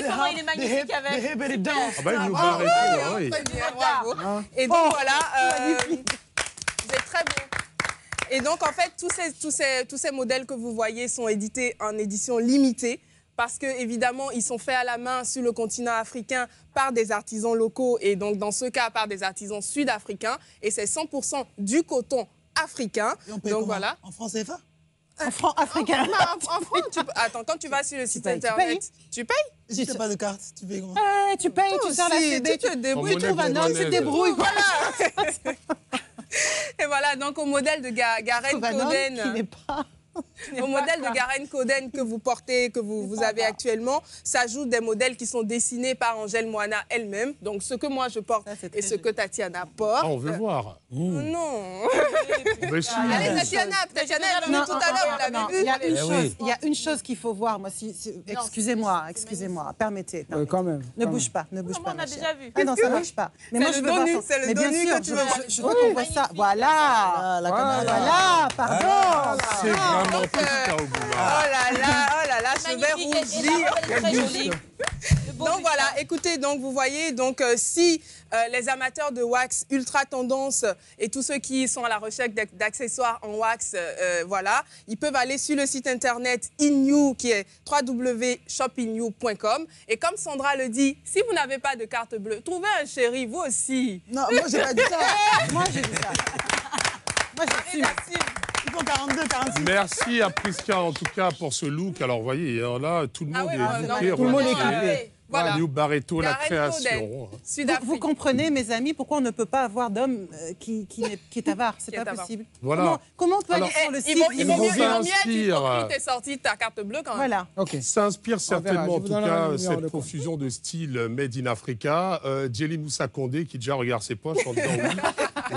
comment il est magnifique avec? Ah bah, il nous barre et tout, oui. Bravo. Et donc voilà, vous êtes très bien. Et donc en fait, tous ces modèles que vous voyez sont édités en édition limitée. Parce qu'évidemment, ils sont faits à la main sur le continent africain par des artisans locaux et donc dans ce cas, par des artisans sud-africains. Et c'est 100% du coton africain. Et on paye donc comment? voilà. En francs CFA? En francs africains. Attends, quand tu vas sur le site internet, tu payes? Si tu n'as pas de carte, tu payes comment? Tu payes, tu sors la CB, tu te débrouilles. Tu trouves un homme, tu te débrouilles. Voilà. Et voilà, donc au modèle de Gareth Coden. Au modèle de Gareth Coden que vous portez, que vous avez actuellement, s'ajoutent des modèles qui sont dessinés par Angèle Moana elle-même. Donc ce que moi je porte et ce que Tatiana porte. Ah, on veut voir. Non. Allez, Tatiana est venue tout à l'heure, vous l'avez vu. Il y a une chose qu'il faut voir, moi. Excusez-moi, permettez. Quand même. Ne bouge pas, ne bouge pas. On a déjà vu. Ah non, ça ne marche pas. Mais moi, je veux voir. C'est le Mais bien donu sûr, que tu veux voir. je veux qu'on voit ça. Voilà, pardon. C'est vraiment Prisca Oguma. Oh là là, je vais rougir. Très joli. Donc voilà, écoutez, donc vous voyez, donc si les amateurs de wax ultra tendance et tous ceux qui sont à la recherche d'accessoires en wax, voilà, ils peuvent aller sur le site internet InYou qui est www.shopinYou.com. Et comme Sandra le dit, si vous n'avez pas de carte bleue, trouvez un chéri, vous aussi. Non, moi j'ai pas dit ça. Moi j'ai dit ça. Moi j'assume. Il faut 42, 46. Merci à Prisca en tout cas pour ce look. Alors vous voyez, là, tout le monde est équipé. Tout le monde est équipé. Voilà. New Barreto, la création. Vous comprenez, mes amis, pourquoi on ne peut pas avoir d'homme qui est avare. C'est pas possible. Voilà. Comment on peut aller sur le site? Ils vont mieux dire que tu es sorti ta carte bleue quand même. Voilà. Ça inspire certainement en tout cas cette profusion de style Made in Africa. Djely Moussa Condé qui déjà regarde ses poches en disant oui.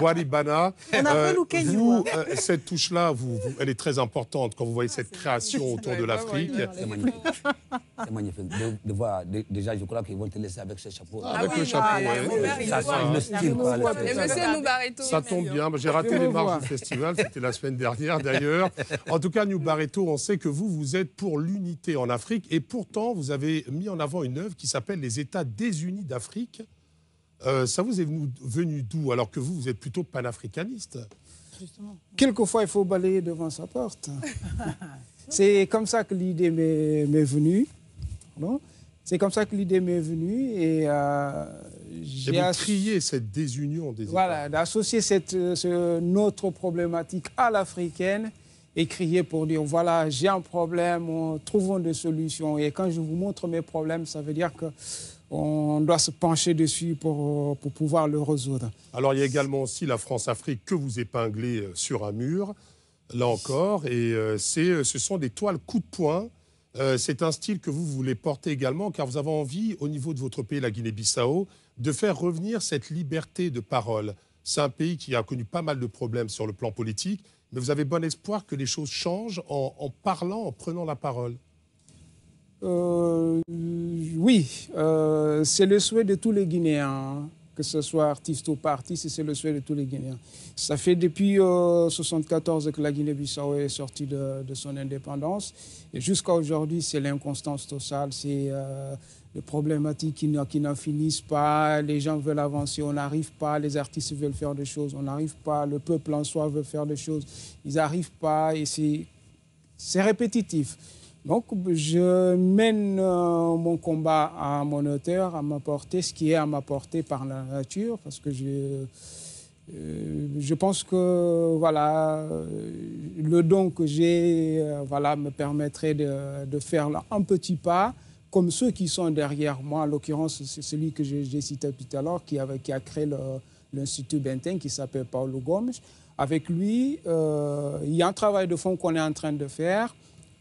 Waribana. On a un peu looké, vous, cette touche-là, elle est très importante quand vous voyez cette création autour de l'Afrique. C'est magnifique. C'est magnifique. De voir, déjà, je crois qu'ils vont te laisser avec ce chapeau. Avec le chapeau, oui. Ça change le style. Et monsieur Nubareto. Ça tombe bien. J'ai raté les marches du festival. C'était la semaine dernière, d'ailleurs. En tout cas, New Barreto, on sait que vous êtes pour l'unité en Afrique. Et pourtant, vous avez mis en avant une œuvre qui s'appelle Les États désunis d'Afrique. Ça vous est venu d'où, alors que vous êtes plutôt panafricaniste? Justement. Quelquefois, il faut balayer devant sa porte. C'est comme ça que l'idée m'est venue. C'est comme ça que l'idée m'est venue. Et j'ai crié cette désunion des États. Voilà, d'associer notre problématique à l'africaine et crier pour dire, voilà, j'ai un problème, trouvons des solutions. Et quand je vous montre mes problèmes, ça veut dire que on doit se pencher dessus pour pouvoir le résoudre. Alors, il y a également aussi la France-Afrique que vous épinglez sur un mur, là encore, et ce sont des toiles coup de poing. C'est un style que vous voulez porter également, car vous avez envie, au niveau de votre pays, la Guinée-Bissau, de faire revenir cette liberté de parole. C'est un pays qui a connu pas mal de problèmes sur le plan politique, mais vous avez bon espoir que les choses changent en parlant, en prenant la parole. Oui, c'est le souhait de tous les Guinéens, que ce soit artiste ou pas artiste, c'est le souhait de tous les Guinéens. Ça fait depuis 1974 que la Guinée-Bissau est sortie de son indépendance. Et jusqu'à aujourd'hui, c'est l'inconstance totale, c'est les problématiques qui n'en finissent pas, les gens veulent avancer, on n'arrive pas, les artistes veulent faire des choses, on n'arrive pas, le peuple en soi veut faire des choses, ils n'arrivent pas, et c'est répétitif. Donc, je mène mon combat à mon hauteur, à ma portée, ce qui est à ma portée par la nature, parce que je pense que voilà, le don que j'ai voilà, me permettrait de faire un petit pas, comme ceux qui sont derrière moi. En l'occurrence, c'est celui que j'ai cité tout à l'heure, qui a créé l'Institut Benteng, qui s'appelle Paulo Gomes. Avec lui, il y a un travail de fond qu'on est en train de faire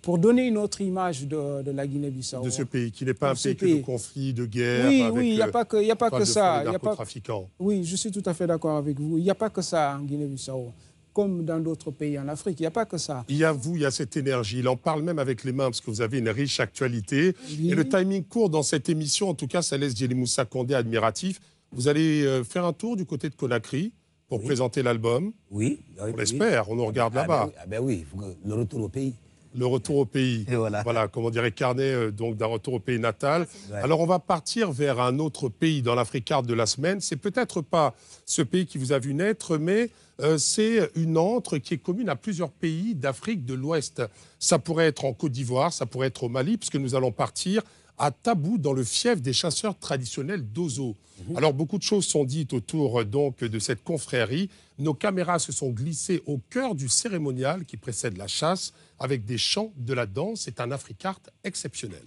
pour donner une autre image de la Guinée-Bissau. De ce pays, qui n'est pas un pays que de conflits, de guerre, oui, avec il n'y a pas que ça. narcotrafiquants. Oui, je suis tout à fait d'accord avec vous. Il n'y a pas que ça en Guinée-Bissau. Comme dans d'autres pays en Afrique, il n'y a pas que ça. Il y a cette énergie. Il en parle même avec les mains, parce que vous avez une riche actualité. Oui. Et le timing court dans cette émission, en tout cas, ça laisse Djely Moussa Condé admiratif. Vous allez faire un tour du côté de Conakry pour présenter l'album. Oui. On l'espère, on nous regarde là-bas. Ben oui, le retour au pays. Le retour au pays. Et voilà, comme on dirait, carnet donc d'un retour au pays natal. Ouais. Alors, on va partir vers un autre pays dans l'Africard de la semaine. C'est peut-être pas ce pays qui vous a vu naître, mais c'est une antre qui est commune à plusieurs pays d'Afrique de l'Ouest. Ça pourrait être en Côte d'Ivoire, ça pourrait être au Mali, puisque nous allons partir à Tabou, dans le fief des chasseurs traditionnels d'Ozo. Alors, beaucoup de choses sont dites autour donc de cette confrérie. Nos caméras se sont glissées au cœur du cérémonial qui précède la chasse, avec des chants, de la danse. C'est un Africart exceptionnel.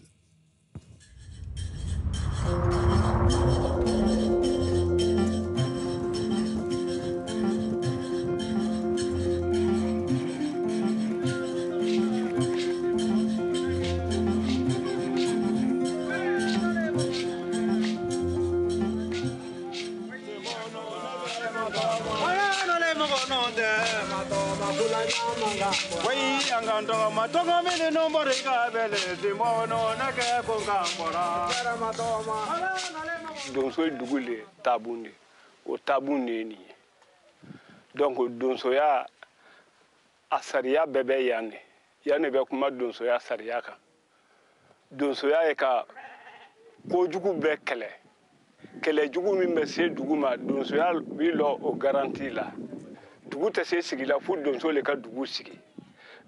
Donso dugu le taabun de o taabun de ye nin ye donc donsoya a sariya bɛɛ bɛ yan de yan de bɛ kuma donsoya sariya kan donsoya ye ka kojugu bɛɛ kɛlɛ kɛlɛjugu min bɛ se dugu ma donsoya bi lɔ o garanti la dugu tɛ se sigi la fo donso le ka dugu sigi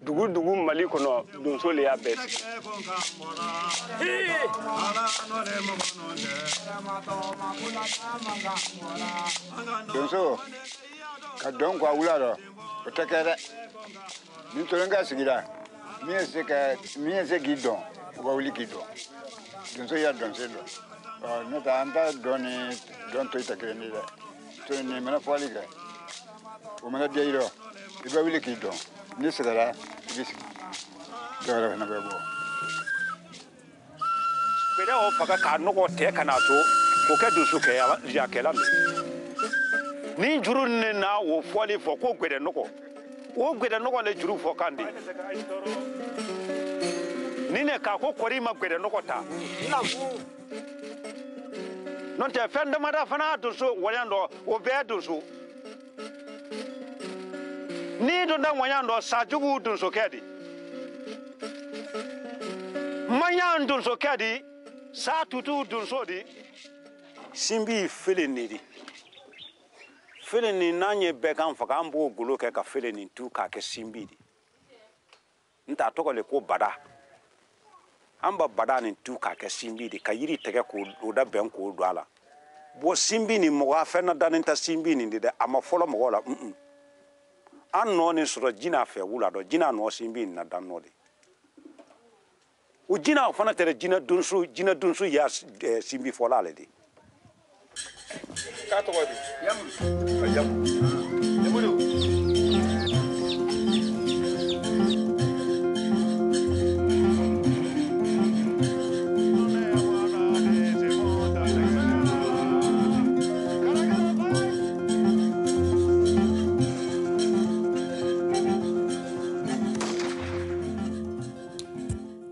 dugu Mali kɔnɔ donso le y'a bɛɛ sigi donso ka dɔn kɔ a wula rɔ o tɛ kɛ dɛ ni tolen ka sigira min ye se k'i dɔn o ka wuli k'i dɔn donso y'a dɔn se dɔn n'o tɛ an t'a dɔn ni dɔn to i tɛ kelen ye dɛ to nin mana fɔli kɛ o mana diya i rɔ i bɛ wuli k'i dɔn ni sɛgɛra i bɛ sigi dɔ wɛrɛ fana bɛ bɔ. Gbɛdɛ o faga k'a nɔgɔ tɛ ka n'a to k'o kɛ donso kɛla min ni juru ne na o fɔli fɔ ko gbɛdɛ nɔgɔ o gbɛdɛ nɔgɔ le juru fɔ kan de ni ne k'a ko kɔri ma gbɛdɛ nɔgɔ ta n'o tɛ fɛn damada fana donso waleya dɔ o bɛɛ donso ni dunda waleya dɔ sajugu donsokɛ de maɲa donsokɛ de sa tutu donso de sinbi fele ne de fele nin n'an ye bɛɛ kan faga an b'o golo kɛ ka fele nin tu k'a kɛ sinbi de n t'a tɔgɔ le ko bada an ba bada nin tu k'a kɛ sinbi de ka yiri tigɛ k'o da bɛn k'o don a la bɔn sinbi nin mɔgɔ a fɛn na dannen tɛ sinbi nin de dɛ a ma fɔlɔ mɔgɔw la an nɔ nin sɔrɔ jinɛ fɛ wula dɔ jinɛ nɔ sinbi nin na dan nɔ de o jinɛ fana tɛ jinɛ donso y'a sinbi fɔla ale de k'a tɔgɔ di yamu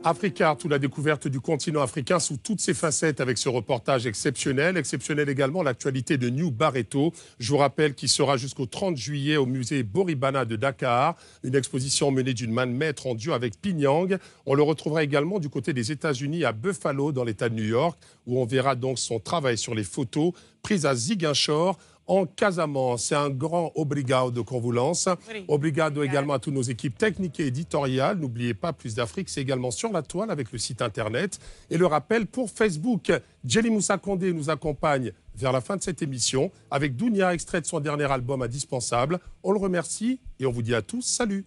Africa, toute la découverte du continent africain sous toutes ses facettes avec ce reportage exceptionnel. Exceptionnel également l'actualité de New Barreto. Je vous rappelle qu'il sera jusqu'au 30 juillet au musée Boribana de Dakar. Une exposition menée d'une main de maître en duo avec Pinyang. On le retrouvera également du côté des États-Unis à Buffalo dans l'État de New York où on verra donc son travail sur les photos prises à Ziguinchor. En Casamance, c'est un grand obrigado qu'on vous lance. Oui. Obrigado également à toutes nos équipes techniques et éditoriales. N'oubliez pas, Plus d'Afrique, c'est également sur la toile avec le site internet. Et le rappel pour Facebook, Djeli Moussa Condé nous accompagne vers la fin de cette émission avec Dounia, extrait de son dernier album Indispensable. On le remercie et on vous dit à tous salut.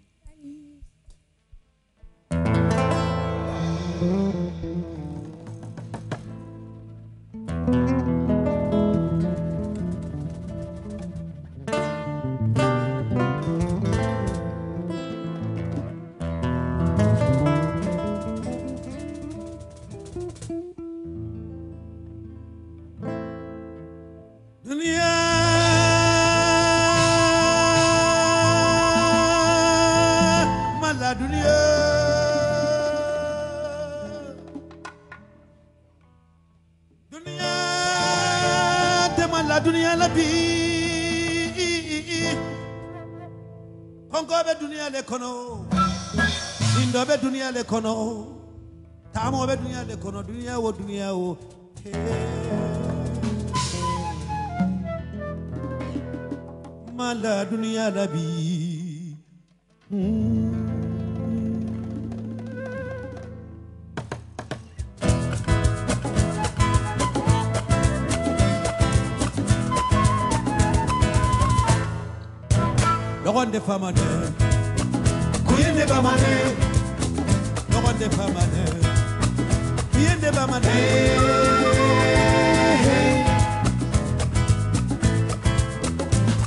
Dunia le kono tamo be dunia le kono dunia wo mala dunia la bi Logonde famane kuyende bamane Logonde famane, kuyende bamane.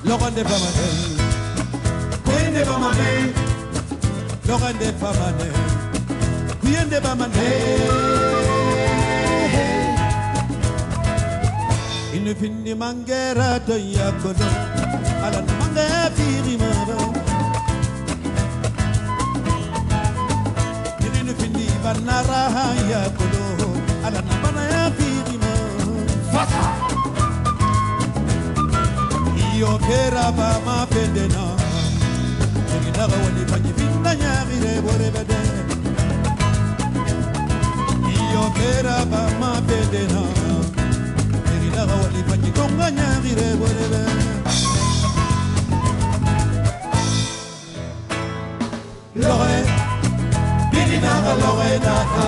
Logonde famane, kuyende bamane. Logonde famane, kuyende bamane. Inu findi mangera to yakono, ala mangera firi mara. Banara ya kolo ala na bana ya firima fata iyo pera ba ma pendena Naga wali fanyi finna nyagire borebede Iyo kera ba ma bedena Iri naga wali fanyi konga nyagire borebede Lore Bidi naga lore naga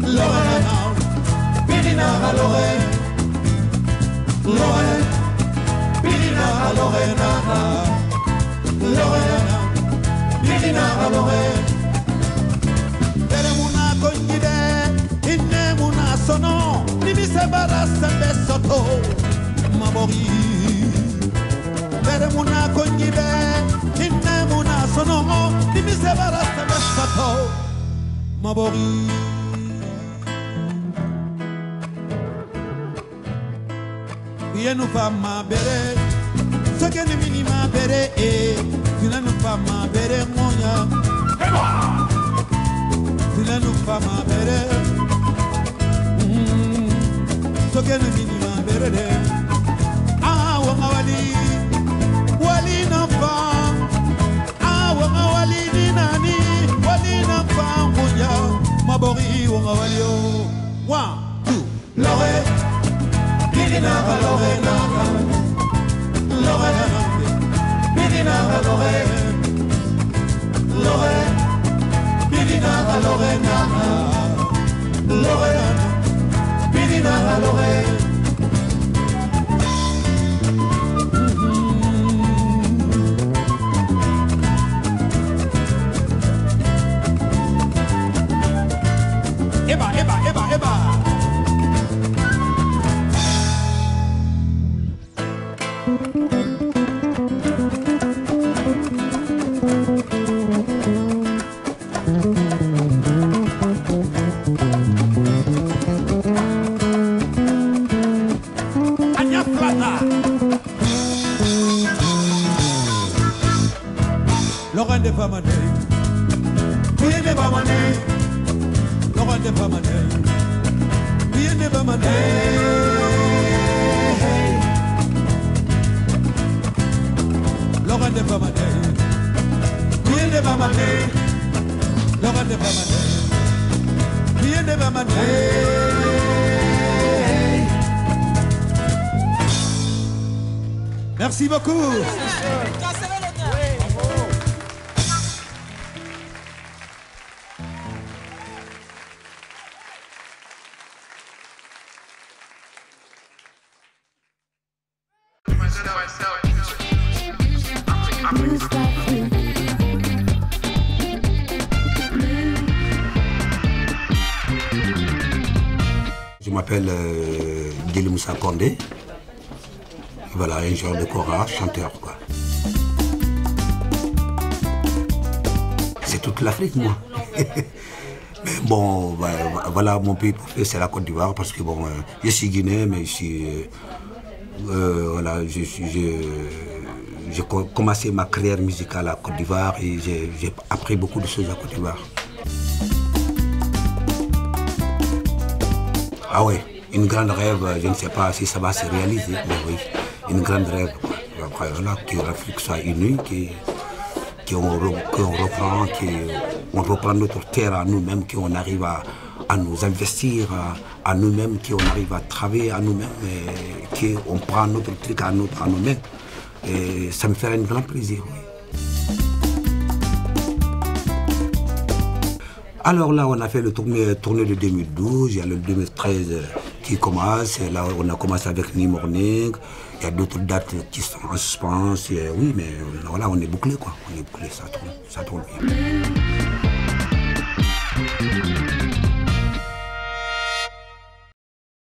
Lore naga Bidi naga lore Lore Bidi naga lore naga Lorena, Bidina Lorena. Teremuna kongide, inemuna sono, nimise barasa besoto, mabori. Teremuna kongide, inemuna sono, nimise barasa besoto, mabori. Vienu fama bere. Sokene minima bere Fila nu fama bere moya Fila nu fama bere Sokene minima bere de Ah wanga wali Wali na fa Ah wanga wali ni nani Wali na fa moya Mabori wanga wali yo 1, 2 Lore Bidina Lore na Lorena, Bidina Lorena, Lorena, Bidina Lorena, Lorena, Bidina Lorena. Eba, eba, eba, eba. Laurent de Famane, bien de Famane, Laurent de Famane, bien de Famane. Laurent de Famane, bien de Famane, Laurent de Famane, bien de Famane. Merci beaucoup. Je m'appelle Dili Moussa Condé. Voilà, un joueur de kora, chanteur quoi. C'est toute l'Afrique moi. Mais bon, voilà mon pays préféré, c'est la Côte d'Ivoire parce que bon, je suis guinéen mais voilà, j'ai commencé ma carrière musicale à Côte d'Ivoire et j'ai appris beaucoup de choses à Côte d'Ivoire. Ah oui, une grande rêve, je ne sais pas si ça va se réaliser, mais oui, une grande rêve. Voilà, que l'Afrique soit unie, qu'on reprend notre terre à nous-mêmes, qu'on arrive à nous investir à nous-mêmes, qu'on arrive à travailler à nous-mêmes, qu'on prend notre truc à nous-mêmes. Et ça me fait un grand plaisir, oui. Alors là, on a fait le tournée de 2012, il y a le 2013 qui commence, et là on a commencé avec New Morning, il y a d'autres dates qui sont en suspens, oui, mais voilà, on est bouclé quoi, on est bouclé, ça tourne bien.